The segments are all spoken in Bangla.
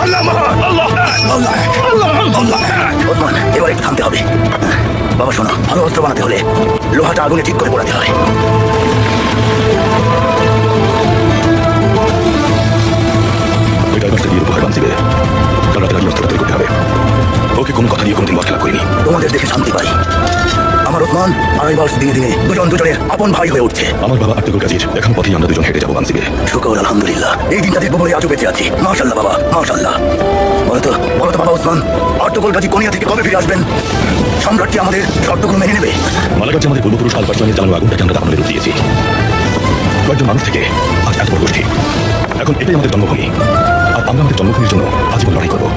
আল্লাহ মহান, আল্লাহ আল্লাহ আল্লাহ আল্লাহ। ওসমান, এবার একটু থামতে হবে। বাবা শোনো, ভালো অস্ত্র বানাতে হলে লোহাটা আগুনে ঠিক করে পোড়াতে হয়। ওকে কোনো কথা নিয়ে কোনদিন মশলা করিনি। তোমাদের দেখে শান্তি পাই। আমার ওসমান আড়াইবার্স দিনে দিনে দুজনের আপন ভাই হয়ে উঠছে। আমার বাবা আর্তুল গাজীর এখন পথেই আমরা দুজন হেঁটে যাবো বানসিবে। শুকর আলহামদুলিল্লাহ, এই দিনটা দেখবো বলে আজও বেঁচে আছি। মাশাআল্লাহ বাবা, মাশাআল্লাহ। বলতো বাবা ওসমান, আর্তুল গাজী কোনিয়া থেকে কবে ফিরে আসবেন? সম্রাটটি আমাদের শর্তগুলো মেনে নেবে? মালাগাছে আমাদের পূর্বপুরুষ আলপার্সলামের চালানো আগুনটাকে আমরা দাফনের রূপ দিয়েছি। কয়েকজন মানুষ থেকে আজ এত বড় গোষ্ঠী। এখন এটাই আমাদের জন্মভূমি, আর আমরা আমাদের জন্মভূমির জন্য আজীবন লড়াই করবো।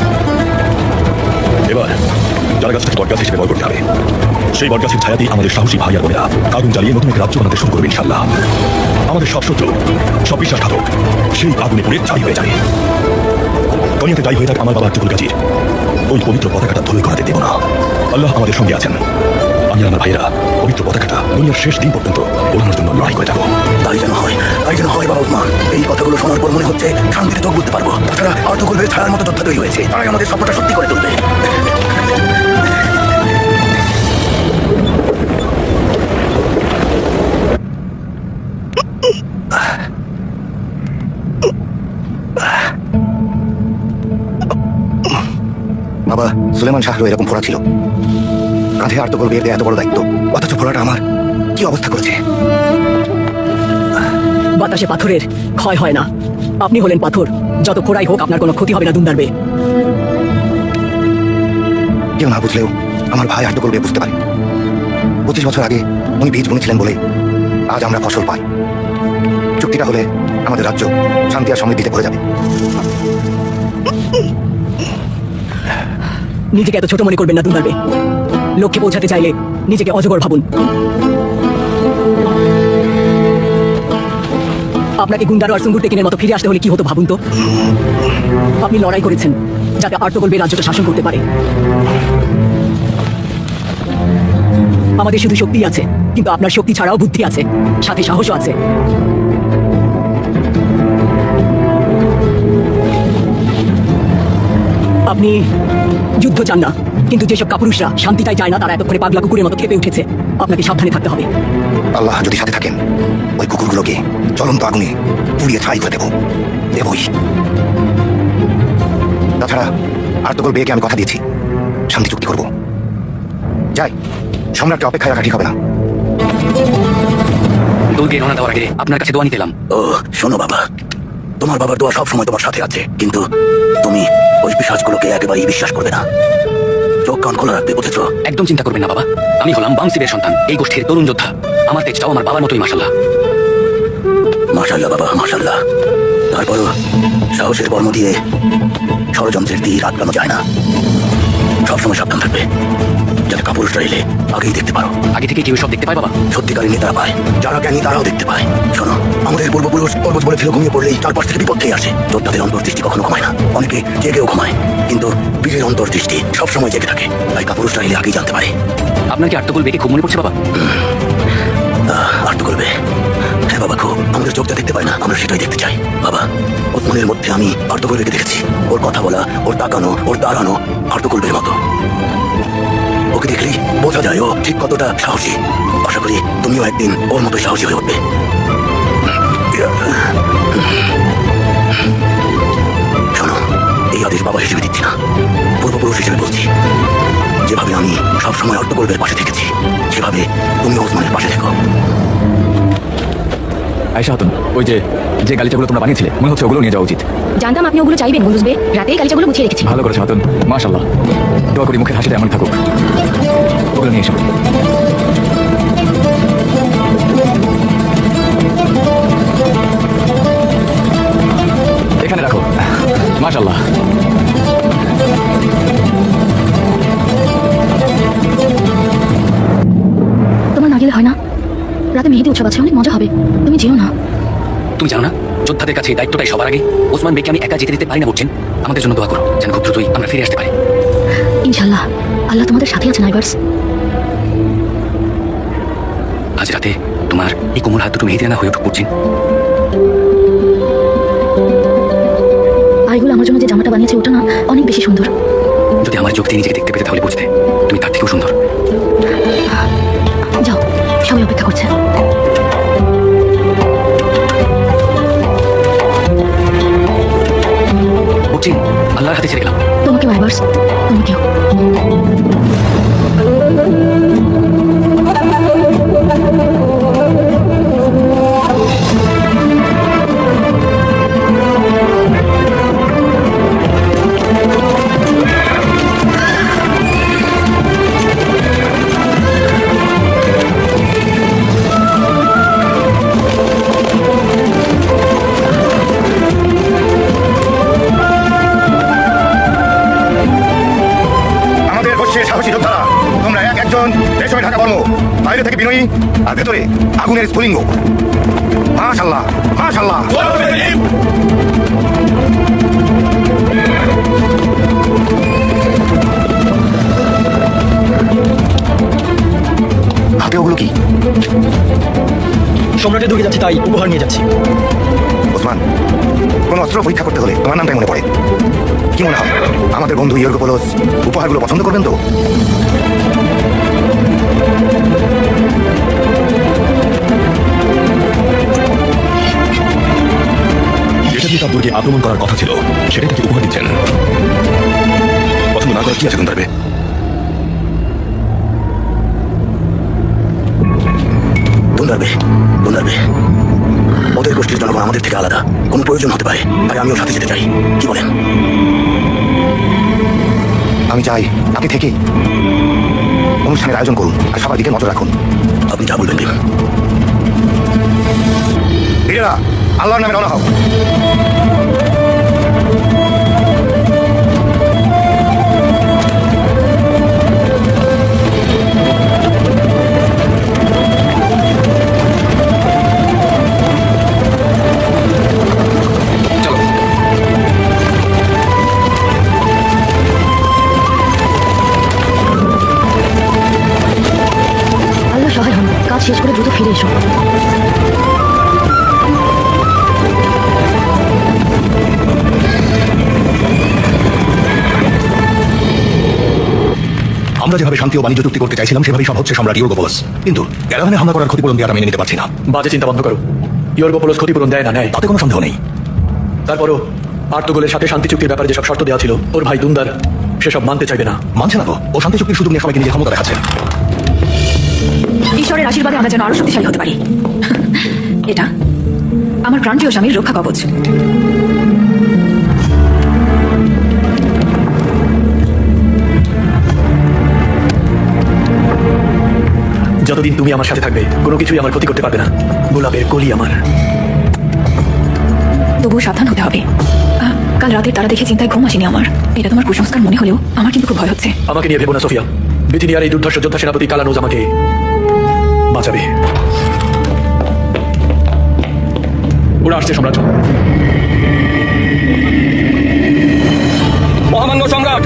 এবার যারা গাছটাকে বটগাছ হিসেবে বয় করতে হবে, সেই বটগাছের ছায়াতেই আমাদের সাহসী ভাই আর বোনেরা আগুন জ্বালিয়ে নতুন এক রাজ্য বানাতে শুরু করবে ইনশাল্লাহ। আমাদের সব শত্রু, সব বিশ্বাসঘাতক সেই আগুনে পুড়ে ছাই হয়ে যাবে। কনিয়াতে যাই হয়ে থাক আমার বাবা আর্তুল গাজীর ওই পবিত্র পতাকাটা ধুলোয় করাতে দেব না। আল্লাহ আমাদের সঙ্গে আছেন। আমি আর আমার ভাইয়েরা পবিত্র পতাকাটা দুনিয়ার শেষ দিন পর্যন্ত ওড়ানোর জন্য লড়াই করে যাবো। তাই যেন হয়, তাই যেন হয় বাবা ওসমান। এই কথাগুলো শোনার পর মনে হচ্ছে শান্তিতে চোখ বুঝতে পারবো। তাছাড়া আর্তুল ছায়ার মতো যোদ্ধা তৈরি হয়েছে, তারাই আমাদের স্বপ্নটা সত্যি করে তুলবে। বাবা, সুলেমান শাহরও এরকম ফোড়া ছিল। কাঁধে আর্তুল বিয়েতে এত বড় দায়িত্ব, অথচ ফোড়াটা আমার কি অবস্থা করেছে। বাতাসে পাথরের ক্ষয় হয় না। আপনি হলেন পাথর, যত ফোড়াই হোক আপনার কোনো ক্ষতি হবে না দুন্দারবে। কেউ না বুঝলেও আমার ভাই আর্তুল বিয়ে বুঝতে পারে। 25 বছর আগে উনি বীজ বুনেছিলেন বলে আজ আমরা ফসল পাই। চুক্তিটা হলে আমাদের রাজ্য শান্তি আর সমৃদ্ধিতে ভরে যাবে। নিজেকে এত ছোট মনে করবেন না দুন্দারবে। লক্ষ্যে পৌঁছাতে চাইলে নিজেকে অজগর ভাবুন। আপনাকে গুন্ডার আর সুঙ্গুর টেকিনের মতো ফিরে আসতে হলে কি হতো ভাবুন তো। আপনি লড়াই করেছেন যাতে আর্তুল রাজ্যটা শাসন করতে পারে। আমাদের শুধু শক্তি আছে, কিন্তু আপনার শক্তি ছাড়াও বুদ্ধি আছে, সাথে সাহসও আছে। আপনি যুদ্ধ চান না, কিন্তু যেসব কাপুরুষরা শান্তিটাই চায় না, তারা এতক্ষণে পাগলা কুকুরের মতো খেপে উঠেছে। আপনাকে সাবধানে থাকতে হবে। আল্লাহ যদি সাথে থাকেন, ওই কুকুরগুলোকে জ্বলন্ত আগুনে পুড়িয়ে ছাই করে দেবই। তাছাড়া আর্তুল বিয়েকে আমি কথা দিয়েছি, শান্তি চুক্তি করব। যাই, সম্রাটকে অপেক্ষায় রাখা ঠিক হবে না। দোলকে রওনা দেওয়ার আগে আপনার কাছে দোয়া নিতে এলাম। ও শোনো বাবা, তোমার বাবার দোয়া সব সময় তোমার সাথে আছে, কিন্তু তুমি ওই পিশাচগুলোকে একেবারেই বিশ্বাস করবে না। চোখ কান খোলা রাখবে, বুঝেছো? একদম চিন্তা করবেন না বাবা, আমি হলাম বাংসিবের সন্তান, এই গোষ্ঠীর তরুণ যোদ্ধা। আমার তেজটাও আমার বাবার মতোই মাশাআল্লাহ। মাশাআল্লাহ বাবা, মাশাআল্লাহ। তারপরও সাহসের বর্ম দিয়ে ষড়যন্ত্রের তীর আটকানো যায় না। সবসময় সাবধান থাকবে, যাতে কাপুরুষরা এলে আগেই দেখতে পারো। আগে থেকে কেউ সব দেখতে পায় বাবা? সত্যিকারের নেতারা পায়, যারা জ্ঞানী তারাও দেখতে পায়। শোনো, আমাদের পূর্বপুরুষ পর্বত বলেছিল ঘুমিয়ে পড়লেই চারপাশ থেকে বিপত্তেই আসে। যোদ্ধাদের অন্তর্দৃষ্টি কখনো ঘুমায় না, অনেকে জেগেও ঘুমায়, কিন্তু বীরের অন্তর্দৃষ্টি সবসময় জেগে থাকে। তাই কাপুরুষরা এলে আগেই জানতে পারে। আপনার কি আর্তুল বেকে খুব মনে পড়ছে বাবা? আর্তুল বে, হ্যাঁ বাবা, খুব। আমাদের চোখটা দেখতে পায় না, আমরা সেটাই দেখতে চাই। বাবা, ওসমানের মধ্যে আমি আর্তুল বেকে দেখেছি। ওর কথা বলা, ওর তাকানো, ওর দাঁড়ানো আর্তুল বের মতো। ওকে দেখলেই বোঝা যায় ও ঠিক কতটা সাহসী। আশা করি তুমিও একদিন ওর মতো সাহসী হয়ে উঠবে। শোনো, এই আদেশ বাবা হিসেবে দিচ্ছি না, পূর্বপুরুষ হিসেবে বলছি। যেভাবে আমি সবসময় আর্তুল পাশে থেকেছি, সেভাবে তুমি ওসমানের পাশে থেকো। আয়েশা খাতুন, ওই যে গালিচাগুলো তোমরা বানিয়েছিলে, মনে হচ্ছে ওগুলো নিয়ে যাওয়া উচিত। জানতাম আপনি ওগুলো চাইবেন বুঝবে, রাতেই গালিচাগুলো গুছিয়ে রেখেছি। ভালো করেছো খাতুন, মাশাআল্লাহ। দোয়া করি মুখের হাসিটা এমন থাকুক। ওগুলো নিয়ে এসো। এখানে রাখো। মাশাআল্লাহ। তোমার না গেলে হয় না? রাতে মেহেদি উৎসব আছে, অনেক মজা হবে, তুমি যেও না। তুমি জানো না, যোদ্ধাদের কাছে এই দায়িত্বটাই সবার আগে। ওসমান বেকে আমি একা যেতে দিতে পারি না বলছেন। আমাদের জন্য দোয়া করো, যেন খুব দ্রুতই আমরা ফিরে আসতে পারি। ইনশাআল্লাহ, আল্লাহ তোমাদের সাথে আছেন আইবার্স। আজ রাতে তোমার এই কোমল হাত দুটো মেহেদি রাঙা হয়ে উঠুক বুঝছেন। ভাইগুলো আমার জন্য যে জামাটা বানিয়েছে ওটা না অনেক বেশি সুন্দর। যদি আমার চোখ দিয়ে নিজেকে দেখতে পেতে তাহলে বুঝতে তুমি তার থেকেও সুন্দর। যাও, সবাই অপেক্ষা করছে। বুঝছেন, আল্লাহর হাতে ছেড়ে গেলাম। তোমাকে ভাইবার্স, তোমাকেও। আমাদের গোষ্ঠীর সাহসী যোদ্ধারা, তোমরা এক একজন রেশমে ঢাকা বর্ম, বাইরে থেকে বিনয়ী আর ভেতরে আগুনের স্ফুলিঙ্গ। মাশাআল্লাহ, মাশাআল্লাহ। হাতে ওগুলো কি? সম্রাটের দুর্গে যাচ্ছি, তাই উপহার নিয়ে যাচ্ছি। ওসমান, কোন অস্ত্র পরীক্ষা করতে হলে তোমার নামটাই মনে পড়ে। কি মনে হয় আমাদের বন্ধু ইয়র্গোপোলোস উপহারগুলো পছন্দ করবেন তো? যেটা দিয়ে তার দুর্গে আক্রমণ করার কথা ছিল সেটাই তাকে উপহার দিচ্ছেন। পছন্দ না করার কি আছে গুন্দারবে? গুন্দারবে, গুন্দারবে, ওদের গোষ্ঠীর জনগণ আমাদের থেকে আলাদা, কোনো প্রয়োজন হতে পারে, তাই আমিও সাথে যেতে চাই। কি বলেন? আমি চাই আপনি থেকেই অনুষ্ঠানের আয়োজন করুন আর সবার দিকে নজর রাখুন। আপনি যা বলবেন ভীম। বীরেরা, আল্লাহর নামে রওনা হও। আল্লাহ সহায় হন, কাজ শেষ করে দ্রুত ফিরে এসো। আমরা যেভাবে শান্তি ও বাণিজ্য চুক্তি করতে চাইছিলাম সেভাবেই সব হচ্ছে সম্রাট ইয়র্গোপোলোস। কিন্তু ক্যারাভানে হামলা করার ক্ষতিপূরণ দেওয়াটা মেনে নিতে পারছি না। বাজে চিন্তা বন্ধ করো। ইয়র্গোপোলোস ক্ষতিপূরণ দেয় না, নেয়। তাতে কোনো সন্দেহ নেই। তারপরও আর্তুগোলের সাথে শান্তি চুক্তির ব্যাপারে যেসব শর্ত দেওয়া ছিল ওর ভাই দুন্দার সেসব মানতে চাইবে না। মানছে না তো, ও শান্তি চুক্তির সুযোগ নিয়ে সবাইকে নিজের ক্ষমতা দেখাচ্ছে। ঈশ্বরের আশীর্বাদে আমরা যেন আরো শক্তিশালী হতে পারি। এটা আমার প্রাণপ্রিয় স্বামীর রক্ষা কবচ। যতদিন তুমি আমার সাথে থাকবে কোনো কিছুই আমার ক্ষতি করতে পারবে না। গোলাপের কলি আমার। তবুও সাবধান হতে হবে। কাল রাতের তারা দেখে চিন্তায় ঘুম আসেনি আমার। এটা তোমার কুসংস্কার মনে হলেও আমার কিন্তু খুব ভয় হচ্ছে। আমাকে নিয়ে ভেবো না সোফিয়া। বিথিনিয়ার এই দুর্ধর্ষ যোদ্ধা সেনাপতি কালানুজ আমাকে বাঁচাবে। ওরা আসছে সম্রাট। মহামান্য সম্রাট,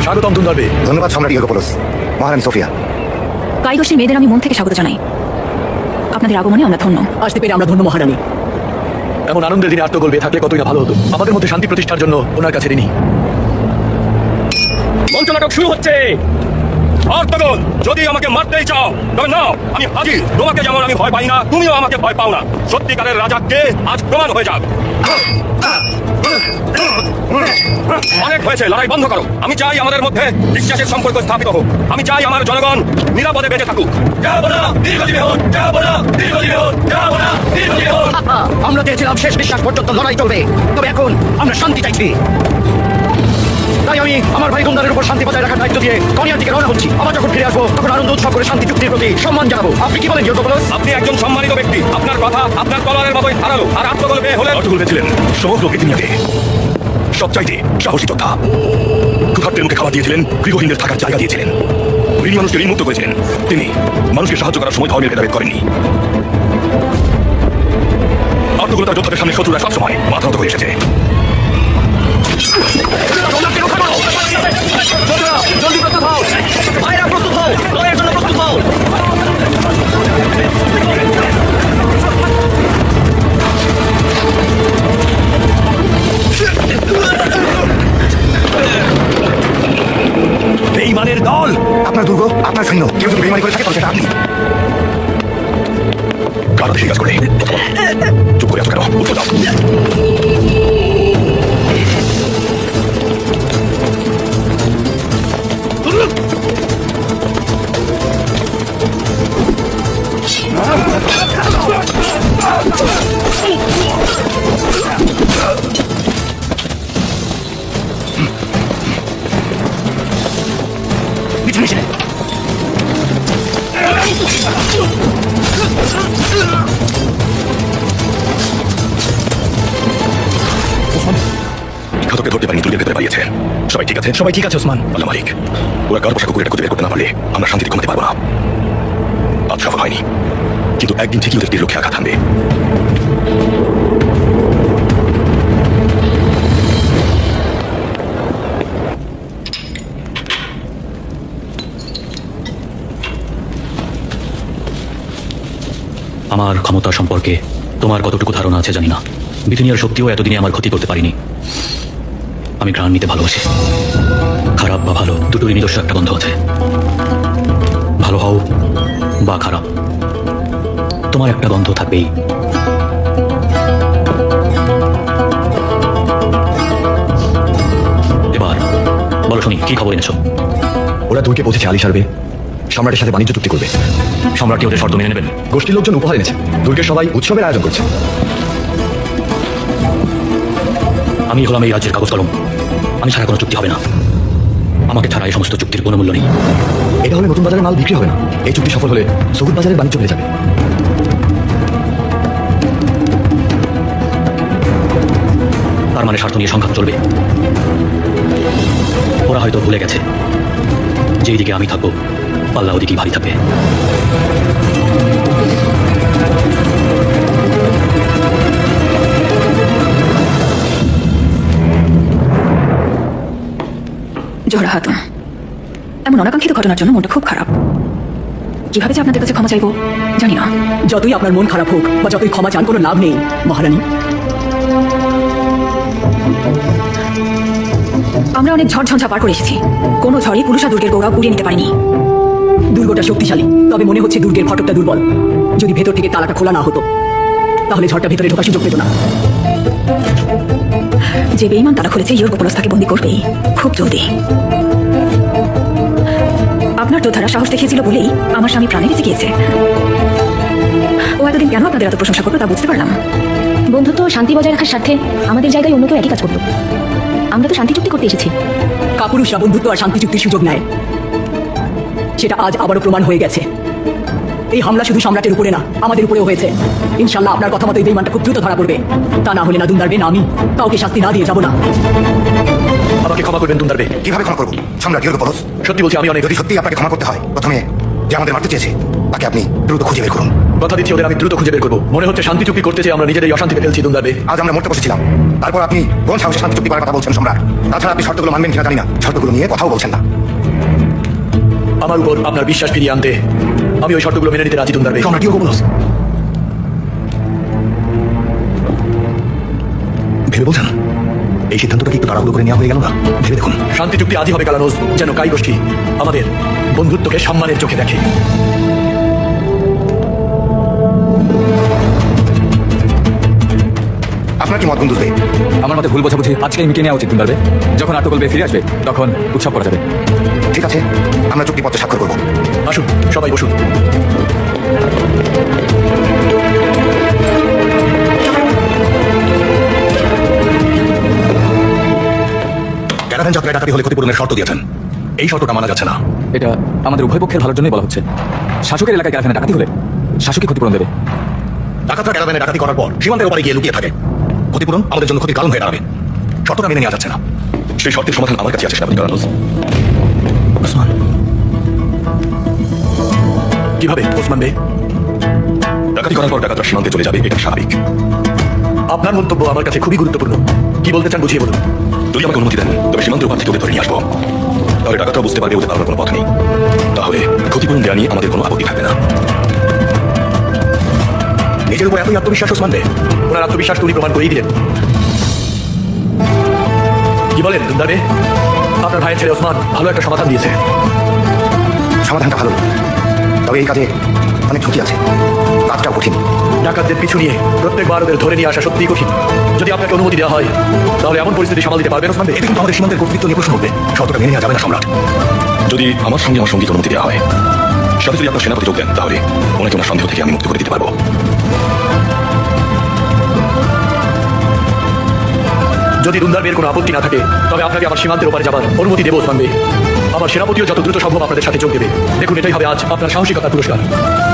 স্বাগতম দুন্দারবে। ধন্যবাদ সম্রাট ইয়র্গোপোলোস, মহারানী সোফিয়া। কাই গোষ্ঠীর মেয়েদের আমি মন থেকে স্বাগত জানাই। আপনাদের আগমনে আমরা ধন্য। আসতে পেরে আমরা ধন্য মহারানী। এমন আনন্দের দিনে আত্মগোল বেয়ে থাকলে কতই না ভালো হতো। আমাদের মধ্যে শান্তি প্রতিষ্ঠার জন্য ওনার কাছে ঋণী। মঞ্চনাটক শুরু হচ্ছে। আর্তগোল, যদি আমাকে মারতেই চাও তবে নাও, আমি হাজির। তোমাকে যেমন আমি ভয় পাই না, তুমিও আমাকে ভয় পাও না। সত্যিকারের রাজা কে আজ প্রমাণ হয়ে যাক। অনেক হয়েছে, লড়াই বন্ধ করো। আমি চাই আমাদের মধ্যে বিশ্বাসের সম্পর্ক স্থাপিত হোক। আমি চাই আমার জনগণ নিরাপদে বেঁচে থাকুক। আমরা চেয়েছিলাম শেষ বিশ্বাস পর্যন্ত লড়াই চলবে, তবে এখন আমরা শান্তি চাইছি। তাই আমি আমার ভাই দুন্দারের উপর শান্তি বজায় রাখার দায়িত্ব দিয়ে কনিয়ার দিকে রওনা হচ্ছি। আবার যখন ফিরে আসবো তখন আনন্দ উৎসব করে শান্তি চুক্তির প্রতি সম্মান জানাবো। আপনি কি বলেন ইউরোপোলস? আপনি একজন সম্মানিত ব্যক্তি, আপনার কথা আপনার তলোয়ারের মতোই ধারালো। আর আর্তগোল বে হলেন আর্তগোল ছিলেন সমগ্র পৃথিবীতে সবচাইতে সাহসী যোদ্ধা। ক্ষুধার্তের মুখে খাবার দিয়েছিলেন, গৃহহীনদের থাকার জায়গা দিয়েছিলেন, ঋণী মানুষকে ঋণমুক্ত করেছিলেন। তিনি মানুষকে সাহায্য করার সময় ধর্মের ভেদাভেদ করেননি। আর্তগোল তার যোদ্ধাদের সামনে শত্রুরা সবসময় মাথা নত হয়ে এসেছে। জলদি প্রস্তুত হও, ভাইরা প্রস্তুত হও, লড়াইয়ের জন্য প্রস্তুত হও। বেঈমানের দল! আপনার দুর্গ, আপনার সৈন্য, কেউ যদি বেঈমানি করে থাকে তাহলে সেটা আপনি। কারা দেশে কাজ করে? চুপ করে আছো কেন? উত্তর দাও। পিছনে ছিলেন। ঘাতককে ধরতে পারিনি, দুর্গের ভেতরে পালিয়েছে। সবাই ঠিক আছে? সবাই ঠিক আছে ওসমান। আল্লাহ মালিক, ওরা কার পোশাক কুকুরটা খুঁজে বের করতে না পারলে আমরা শান্তিতে ঘুমাতে পারবো না। আজ সফল হয়নি, কিন্তু একদিন ঠিকই ওদের তীর লক্ষ্যে আঘাত হানবে। আমার ক্ষমতা সম্পর্কে তোমার কতটুকু ধারণা আছে জানি না। বিথুনিয়ার শক্তিও এতদিনে আমার ক্ষতি করতে পারিনি। আমি ঘ্রাণ নিতে ভালোবাসি। খারাপ বা ভালো দুটোরই নিজস্ব একটা গন্ধ আছে। ভালো হও বা খারাপ, তোমার একটা গন্ধ থাকবেই। এবার বলো শুনি, কি খবর এনেছো? ওরা তুর্কে পৌঁছেছে আলী সার্বে, সম্রাটের সাথে বাণিজ্য চুক্তি করবে। সম্রাট কি ওদের শর্ত মেনে নেবেন? গোষ্ঠীর লোকজন উপহার এনেছে, দুর্গের সবাই উৎসবের আয়োজন করছে। আমি হলাম এই রাজ্যের কাগজ কলম। আমি ছাড়া কোনো চুক্তি হবে না। আমাকে ছাড়া এই সমস্ত চুক্তির কোনো মূল্য নেই। এটা হলে নতুন বাজারের মাল বিক্রি হবে না। এই চুক্তি সফল হলে সবুজ বাজারের বাণিজ্য বেড়ে যাবে। তার মানে স্বার্থ নিয়ে সংঘাত চলবে। ওরা হয়তো ভুলে গেছে যেই দিকে আমি থাকবো পাল্লা ওদিকেই ভারী থাকবে। জোহরা খাতুন, এমন অনাকাঙ্ক্ষিত ঘটনার জন্য মনটা খুব খারাপ। কিভাবে যে আপনাদের কাছে ক্ষমা চাইবো জানি না। যতই আপনার মন খারাপ হোক বা যতই ক্ষমা চান, কোনো লাভ নেই মহারানী। আমরা অনেক ঝড়ঝঞ্ঝা পার করে এসেছি। কোনো ঝড়ই পুরুষা দুর্গের গৌরব উড়িয়ে নিতে পারিনি। দুর্গটা শক্তিশালী, তবে মনে হচ্ছে দুর্গের ফটকটা দুর্বল। যদি ভেতর থেকে তালাটা খোলা না হতো তাহলে ঝড়টা ভেতরে ঢোকার সুযোগ পেত না। যে বেঈমান তালা খুলেছে ইউরোপোলস তাকে বন্দী করবেই, খুব জলদি। আপনার যোদ্ধারা সাহস দেখিয়েছিল বলেই আমার স্বামী প্রাণে বেঁচে গিয়েছে। ও এতদিন কেন আপনাদের এত প্রশংসা করতো তা বুঝতে পারলাম। বন্ধুত্ব ও শান্তি বজায় রাখার স্বার্থে আমাদের জায়গায় অন্য কেউ একই কাজ করতো। আমরা তো শান্তি চুক্তি করতে এসেছি। কাপুরুষরা বন্ধুত্ব আর শান্তি চুক্তির সুযোগ নেয়, সেটা আজ আবারও প্রমাণ হয়ে গেছে। এই হামলা শুধু সম্রাটের উপরে না, আমাদের উপরেও হয়েছে। ইনশাল্লাহ আপনার কথা মতো এই বেঈমানটা খুব দ্রুত ধরা পড়বে। তা না হলে না দুন্দারবে না আমি কাউকে শাস্তি না দিয়ে যাব না। আমাকে ক্ষমা করবেন দুন্দারবে। কিভাবে ক্ষমা করবো সম্রাট ইউরোপোলস? সত্যি বলছি, আমি অনেক যদি সত্যি আপনাকে ক্ষমা করতে হয়, প্রথমে যে আমাদের মারতে চেয়েছে তাকে আপনি দ্রুত খুঁজে বের করুন। কথা দিচ্ছি ওদের আমি দ্রুত খুঁজে বের করবো। মনে হচ্ছে শান্তি চুক্তি করতে চেয়ে আমরা নিজেদের অশান্তিতে ফেলছি দুন্দারবে। আজ আমরা মরতে বসেছিলাম, তারপর আপনি কোন সাহসে শান্তি চুক্তি করার কথা বলছেন সম্রাট? তাছাড়া আপনি শর্তগুলো মানবেন কিনা জানি না, শর্তগুলো নিয়ে কথাও বলছেন না। আমার উপর আপনার বিশ্বাস ফিরিয়ে আনতে আমি ওই শর্তগুলো মেনে নিতে রাজি দুন্দারবে। সম্রাট ইউরোপোলস, ভেবে বলছেন এই সিদ্ধান্তটা কি একটু তাড়াহুড়ো করে নেওয়া হয়ে গেল না? ভেবে দেখুন। শান্তি চুক্তি আজই হবে কালানোজ, যেন কাই গোষ্ঠী আমাদের বন্ধুত্বকে সম্মানের চোখে দেখে। আপনার কি মত বন্ধু? আমার মতে ভুল বোঝাবুঝি আজকেই মিটিয়ে নেওয়া উচিত পারবে। যখন আর্তগোল ফিরে আসবে তখন উৎসব করা যাবে। ঠিক আছে, আমরা চুক্তিপত্রে স্বাক্ষর করবো। আসুন সবাই বসুন। কারণ যাত্রায় ডাকাতি হলে ক্ষতিপূরণের শর্ত দিয়েছেন, এই শর্তটা মানা যাচ্ছে না। এটা আমাদের উভয় পক্ষের ভালোর জন্যই বলা হচ্ছে। শাসকের এলাকায় ক্যারাভ্যানে ডাকাতি হলে শাসকই ক্ষতিপূরণ দেবে। ডাকাতরা ক্যারাভ্যানে ডাকাতি করার পর সীমান্তের ওপারে গিয়ে লুকিয়ে থাকে, ক্ষতিপূরণ আমাদের জন্য ক্ষতির কারণ হয়ে দাঁড়াবে। শর্তটা মেনে নেওয়া যাচ্ছে না। সেই শর্তের সমাধান আমার কাছে আছে সেনাপতি কারানুস। ওসমান, কিভাবে ওসমান বে? ডাকাতি করার পর ডাকাতরা সীমান্তে চলে যাবে, এটা স্বাভাবিক। আপনার মন্তব্য আমার কাছে খুবই গুরুত্বপূর্ণ। কি বলতে চান বুঝিয়ে বলুন। যদি আমাকে অনুমতি দেন তবে সীমান্তের ওপার থেকে ওদের ধরে নিয়ে আসবো। তাহলে ডাকাতরা বুঝতে পারবে ওদের পালানোর কোনো পথ নেই। তাহলে ক্ষতিপূরণ দেওয়া নিয়ে আমাদের কোনো আপত্তি থাকবে না। নিজের উপর এতই আত্মবিশ্বাস ওসমান বে? ওনার আত্মবিশ্বাস উনি প্রমাণ করেই দিলেন। কি বলেন দুন্দার বে? আপনার ভাইয়ের ছেলে ওসমান ভালো একটা সমাধান দিয়েছে। সমাধানটা ভালো, তবে এই কাজে অনেক ঝুঁকি আছে, কাজটাও কঠিন। ডাকাতদের পিছু নিয়ে প্রত্যেকবার ওদের ধরে নিয়ে আসা সত্যিই কঠিন। যদি আপনাকে অনুমতি দেওয়া হয় তাহলে এমন পরিস্থিতি সামাল দিতে পারবেন ওসমান বে? এতে কিন্তু আমাদের সীমান্তের কর্তৃত্ব নিয়ে প্রশ্ন উঠবে। শর্তটা মেনে নেওয়া যাবে না সম্রাট। যদি আমার সঙ্গে আমার সঙ্গীত অনুমতি দেওয়া হয়, সাথে যদি আপনার সেনাপতি যোগ দেন, তাহলে ওনাকে ওনার সন্দেহ থেকে আমি মুক্ত করে দিতে পারবো। যদি দুন্দার বের কোনো আপত্তি না থাকে তবে আপনাকে আমার সীমান্তের ওপারে যাবার অনুমতি দেবো ওসমান বে। আমার সেনাপতিও যত দ্রুত সম্ভব আপনাদের সাথে যোগ দেবে। দেখুন, এটাই হবে আজ আপনার সাহসিকতার পুরস্কার।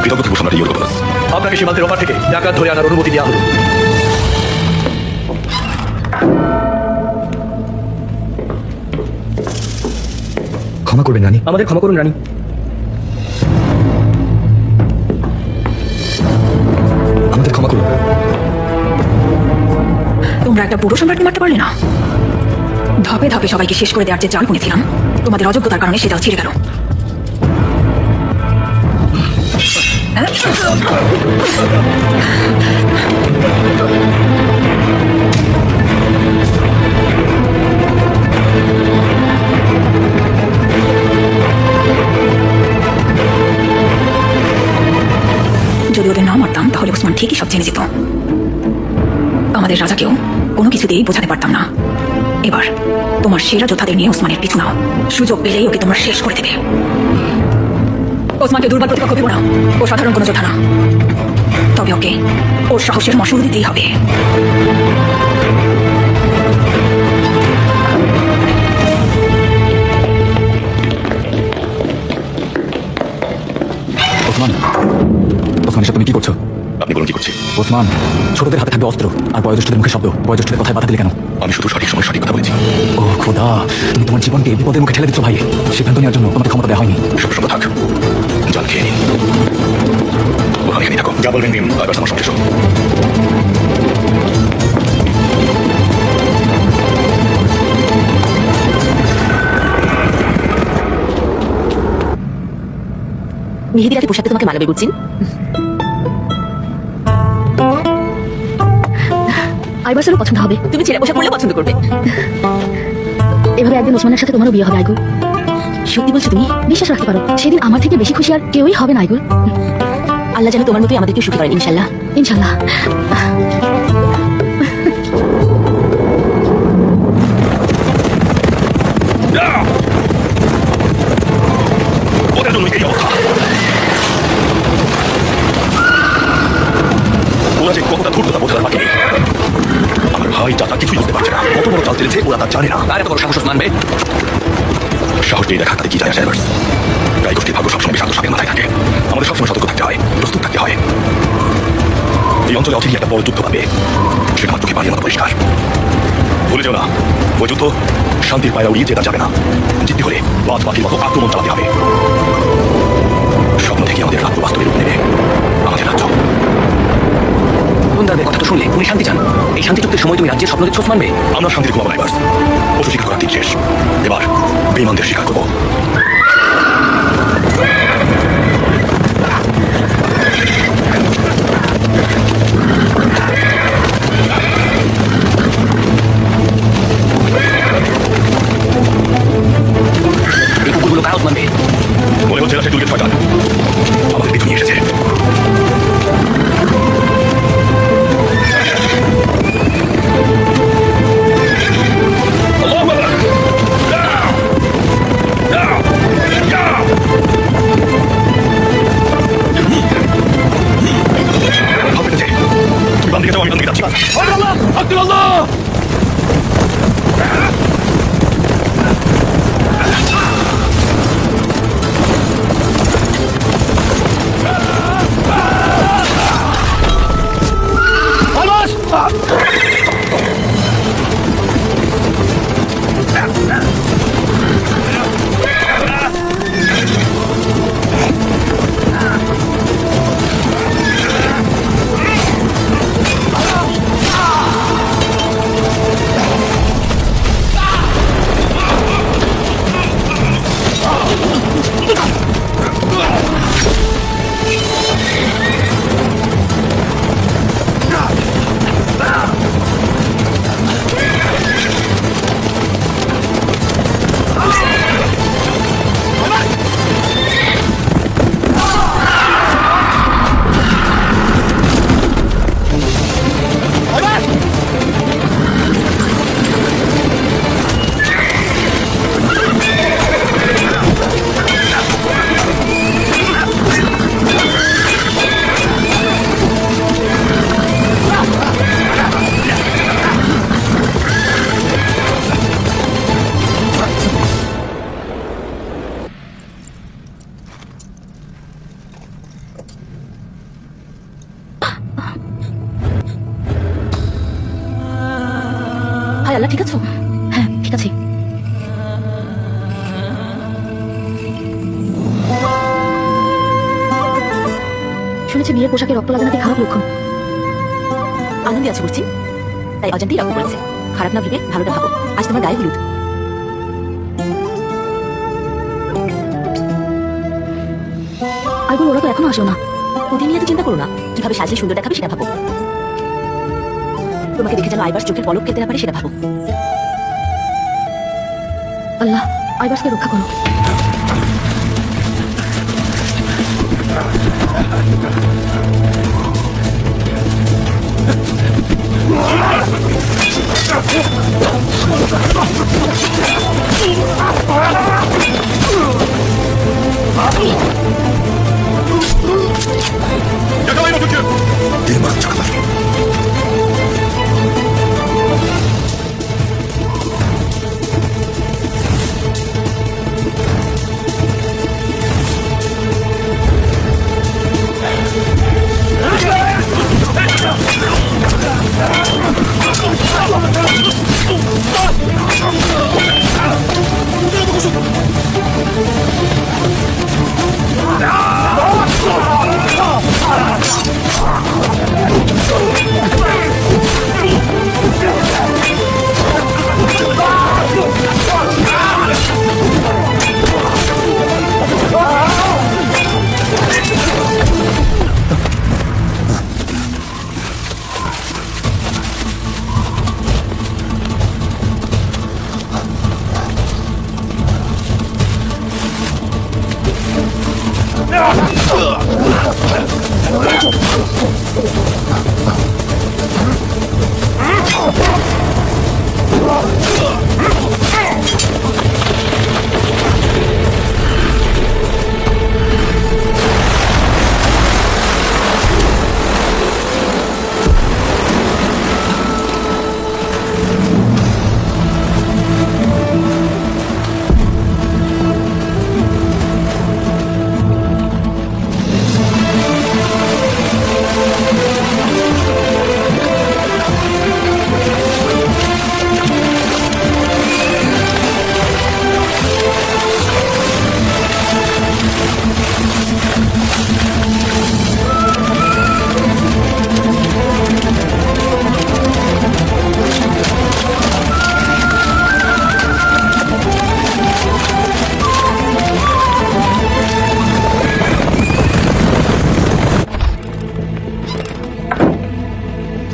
কৃতজ্ঞ থাকবো সম্রাট ইউরোপাস। আপনাকে সীমান্তের ওপার থেকে ডাকাত ধরে আনার অনুমতি দেওয়া হলো। ক্ষমা করবেন রানী। আমাদের ক্ষমা করুন রানী। আমাদের ক্ষমা করুন। তোমরা একটা পুরো সম্রাটকে মারতে পারলে না। ধাপে ধাপে সবাইকে শেষ করে দেওয়ার যে চাল বুনেছিলাম, তোমাদের অযোগ্যতার কারণে সেটাও ছিঁড়ে গেল। যদি ওদের না মারতাম তাহলে ওসমান ঠিকই সব জেনে যেত। আমাদের রাজাকেও কোনো কিছু দিয়েই বোঝাতে পারতাম না। এবার তোমার সেরা যোদ্ধাদের নিয়ে ওসমানের পিছু নাও। সুযোগ পেলেই ওকে তোমরা শেষ করে দেবে। ওসমানকে দুর্বল প্রতিপক্ষ ভেবো না। ও সাধারণ কোনো যোদ্ধা না, তবে ওকে ওর সাহসের মশল দিতেই হবে। ওসমান, ওসমান এসব তুমি কি করছো? আপনি বলুন কি করছি? ওসমান, ছোটদের হাতে থাকবে অস্ত্র আর বয়োজ্যেষ্ঠদের মুখে শব্দ। বয়োজ্যেষ্ঠদের কথায় বাধা দিলে কেন? আমি শুধু সঠিক সময় সঠিক কথা বলেছি। ও খোদা, তুমি তোমার জীবনকে বিপদের মুখে ঠেলে দিচ্ছ ভাই। সিদ্ধান্ত নেওয়ার জন্য তোমাকে ক্ষমতা দেওয়া হয়নি। সব সময় থাক, জল খেয়ে নিন। ওখানে এখানেই থাকো। যা বলবেন ভীম, আর আমার সঙ্গে এসো। মেহেদিরাকে পোশাকে তোমাকে মানাবে বুঝছেন? আইবাসেরও পছন্দ হবে। তুমি ছেলে পোশাক পরলে পছন্দ করবে। এভাবে একদিন ওসমানের সাথে তোমারও বিয়ে হবে আইগুল। সত্যি বলছো তুমি? বিশ্বাস রাখতে পারো, সেদিন আমার থেকে বেশি খুশি আর কেউই হবে না আইগুল। আল্লাহ যেন তোমার মতোই আমাদেরকে সুখী করেন ইনশাল্লাহ। ইনশাল্লাহ। ওদের জন্য এই অবস্থা। ওরা যে কতটা ধূর্ততা বোঝার বাকি নেই। আমার ভাই চাচা কিছুই বুঝতে পারছে না। কত বড় চাল চলেছে ওরা তা জানে না। আর এত বড় সাহস মানবে? সাহস দিয়ে দেখা তাতে কি যায় আসে এভার্স? গাই গোষ্ঠীর ভাগ্য সবসময় শান্ত সাপের মাথায় থাকে। আমাদের সবসময় সতর্ক থাকতে হয়, প্রস্তুত থাকতে হয়। এই অঞ্চলে অচিরেই একটা বড় যুদ্ধ পাবে, সেটা আমার চোখে পানির মতো পরিষ্কার। ভুলে যাও না, ওই যুদ্ধ শান্তির পায়রা উড়িয়ে জেতা যাবে না। জিততে হলে বাজ পাখির মতো আক্রমণ চালাতে হবে। স্বপ্ন থেকে আমাদের রাজ্য বাস্তবে রূপ নেবে, আমাদের রাজ্য। দুন্দার কথা তো শুনলে উনি শান্তি চান। এই শান্তি চুক্তির সময় তুমি রাজ্যের স্বপ্ন দেখছো ওসমান বে? আমরা শান্তির ঘুমাবো এবার। পশু শিকার করার দিন শেষ, এবার বেঈমানদের শিকার করবো। এই কুকুরগুলো কারা ওসমান বে? মনে হচ্ছে না সে দুর্গের শয়তান আমাদের পিছু নিয়ে এসেছে। ভাব পেতেছে। তুমি বাম দিকে যাও, আমি ডান দিকে যাচ্ছি। হচ্ছে বিয়ের পোশাকে রক্ত লাগানোতে খারাপ লক্ষণ। আনন্দে আছে বুঝছি, তাই অজান্তেই রক্ত পড়েছে। খারাপ না ভেবে ভালোটা ভাবো। আজ তোমার গায়ে হলুদ। আইগুল, ওরা তো এখনো আসলো না। ওদের নিয়ে তো চিন্তা করো না, কিভাবে সাজিয়ে সুন্দর দেখাবে সেটা ভাবো। তোমাকে দেখে যেন আইবার চোখের পলক খেতে না পারে সেটা ভাবো। আল্লাহ, আইবার্সকে রক্ষা করো। Dirman çakalar.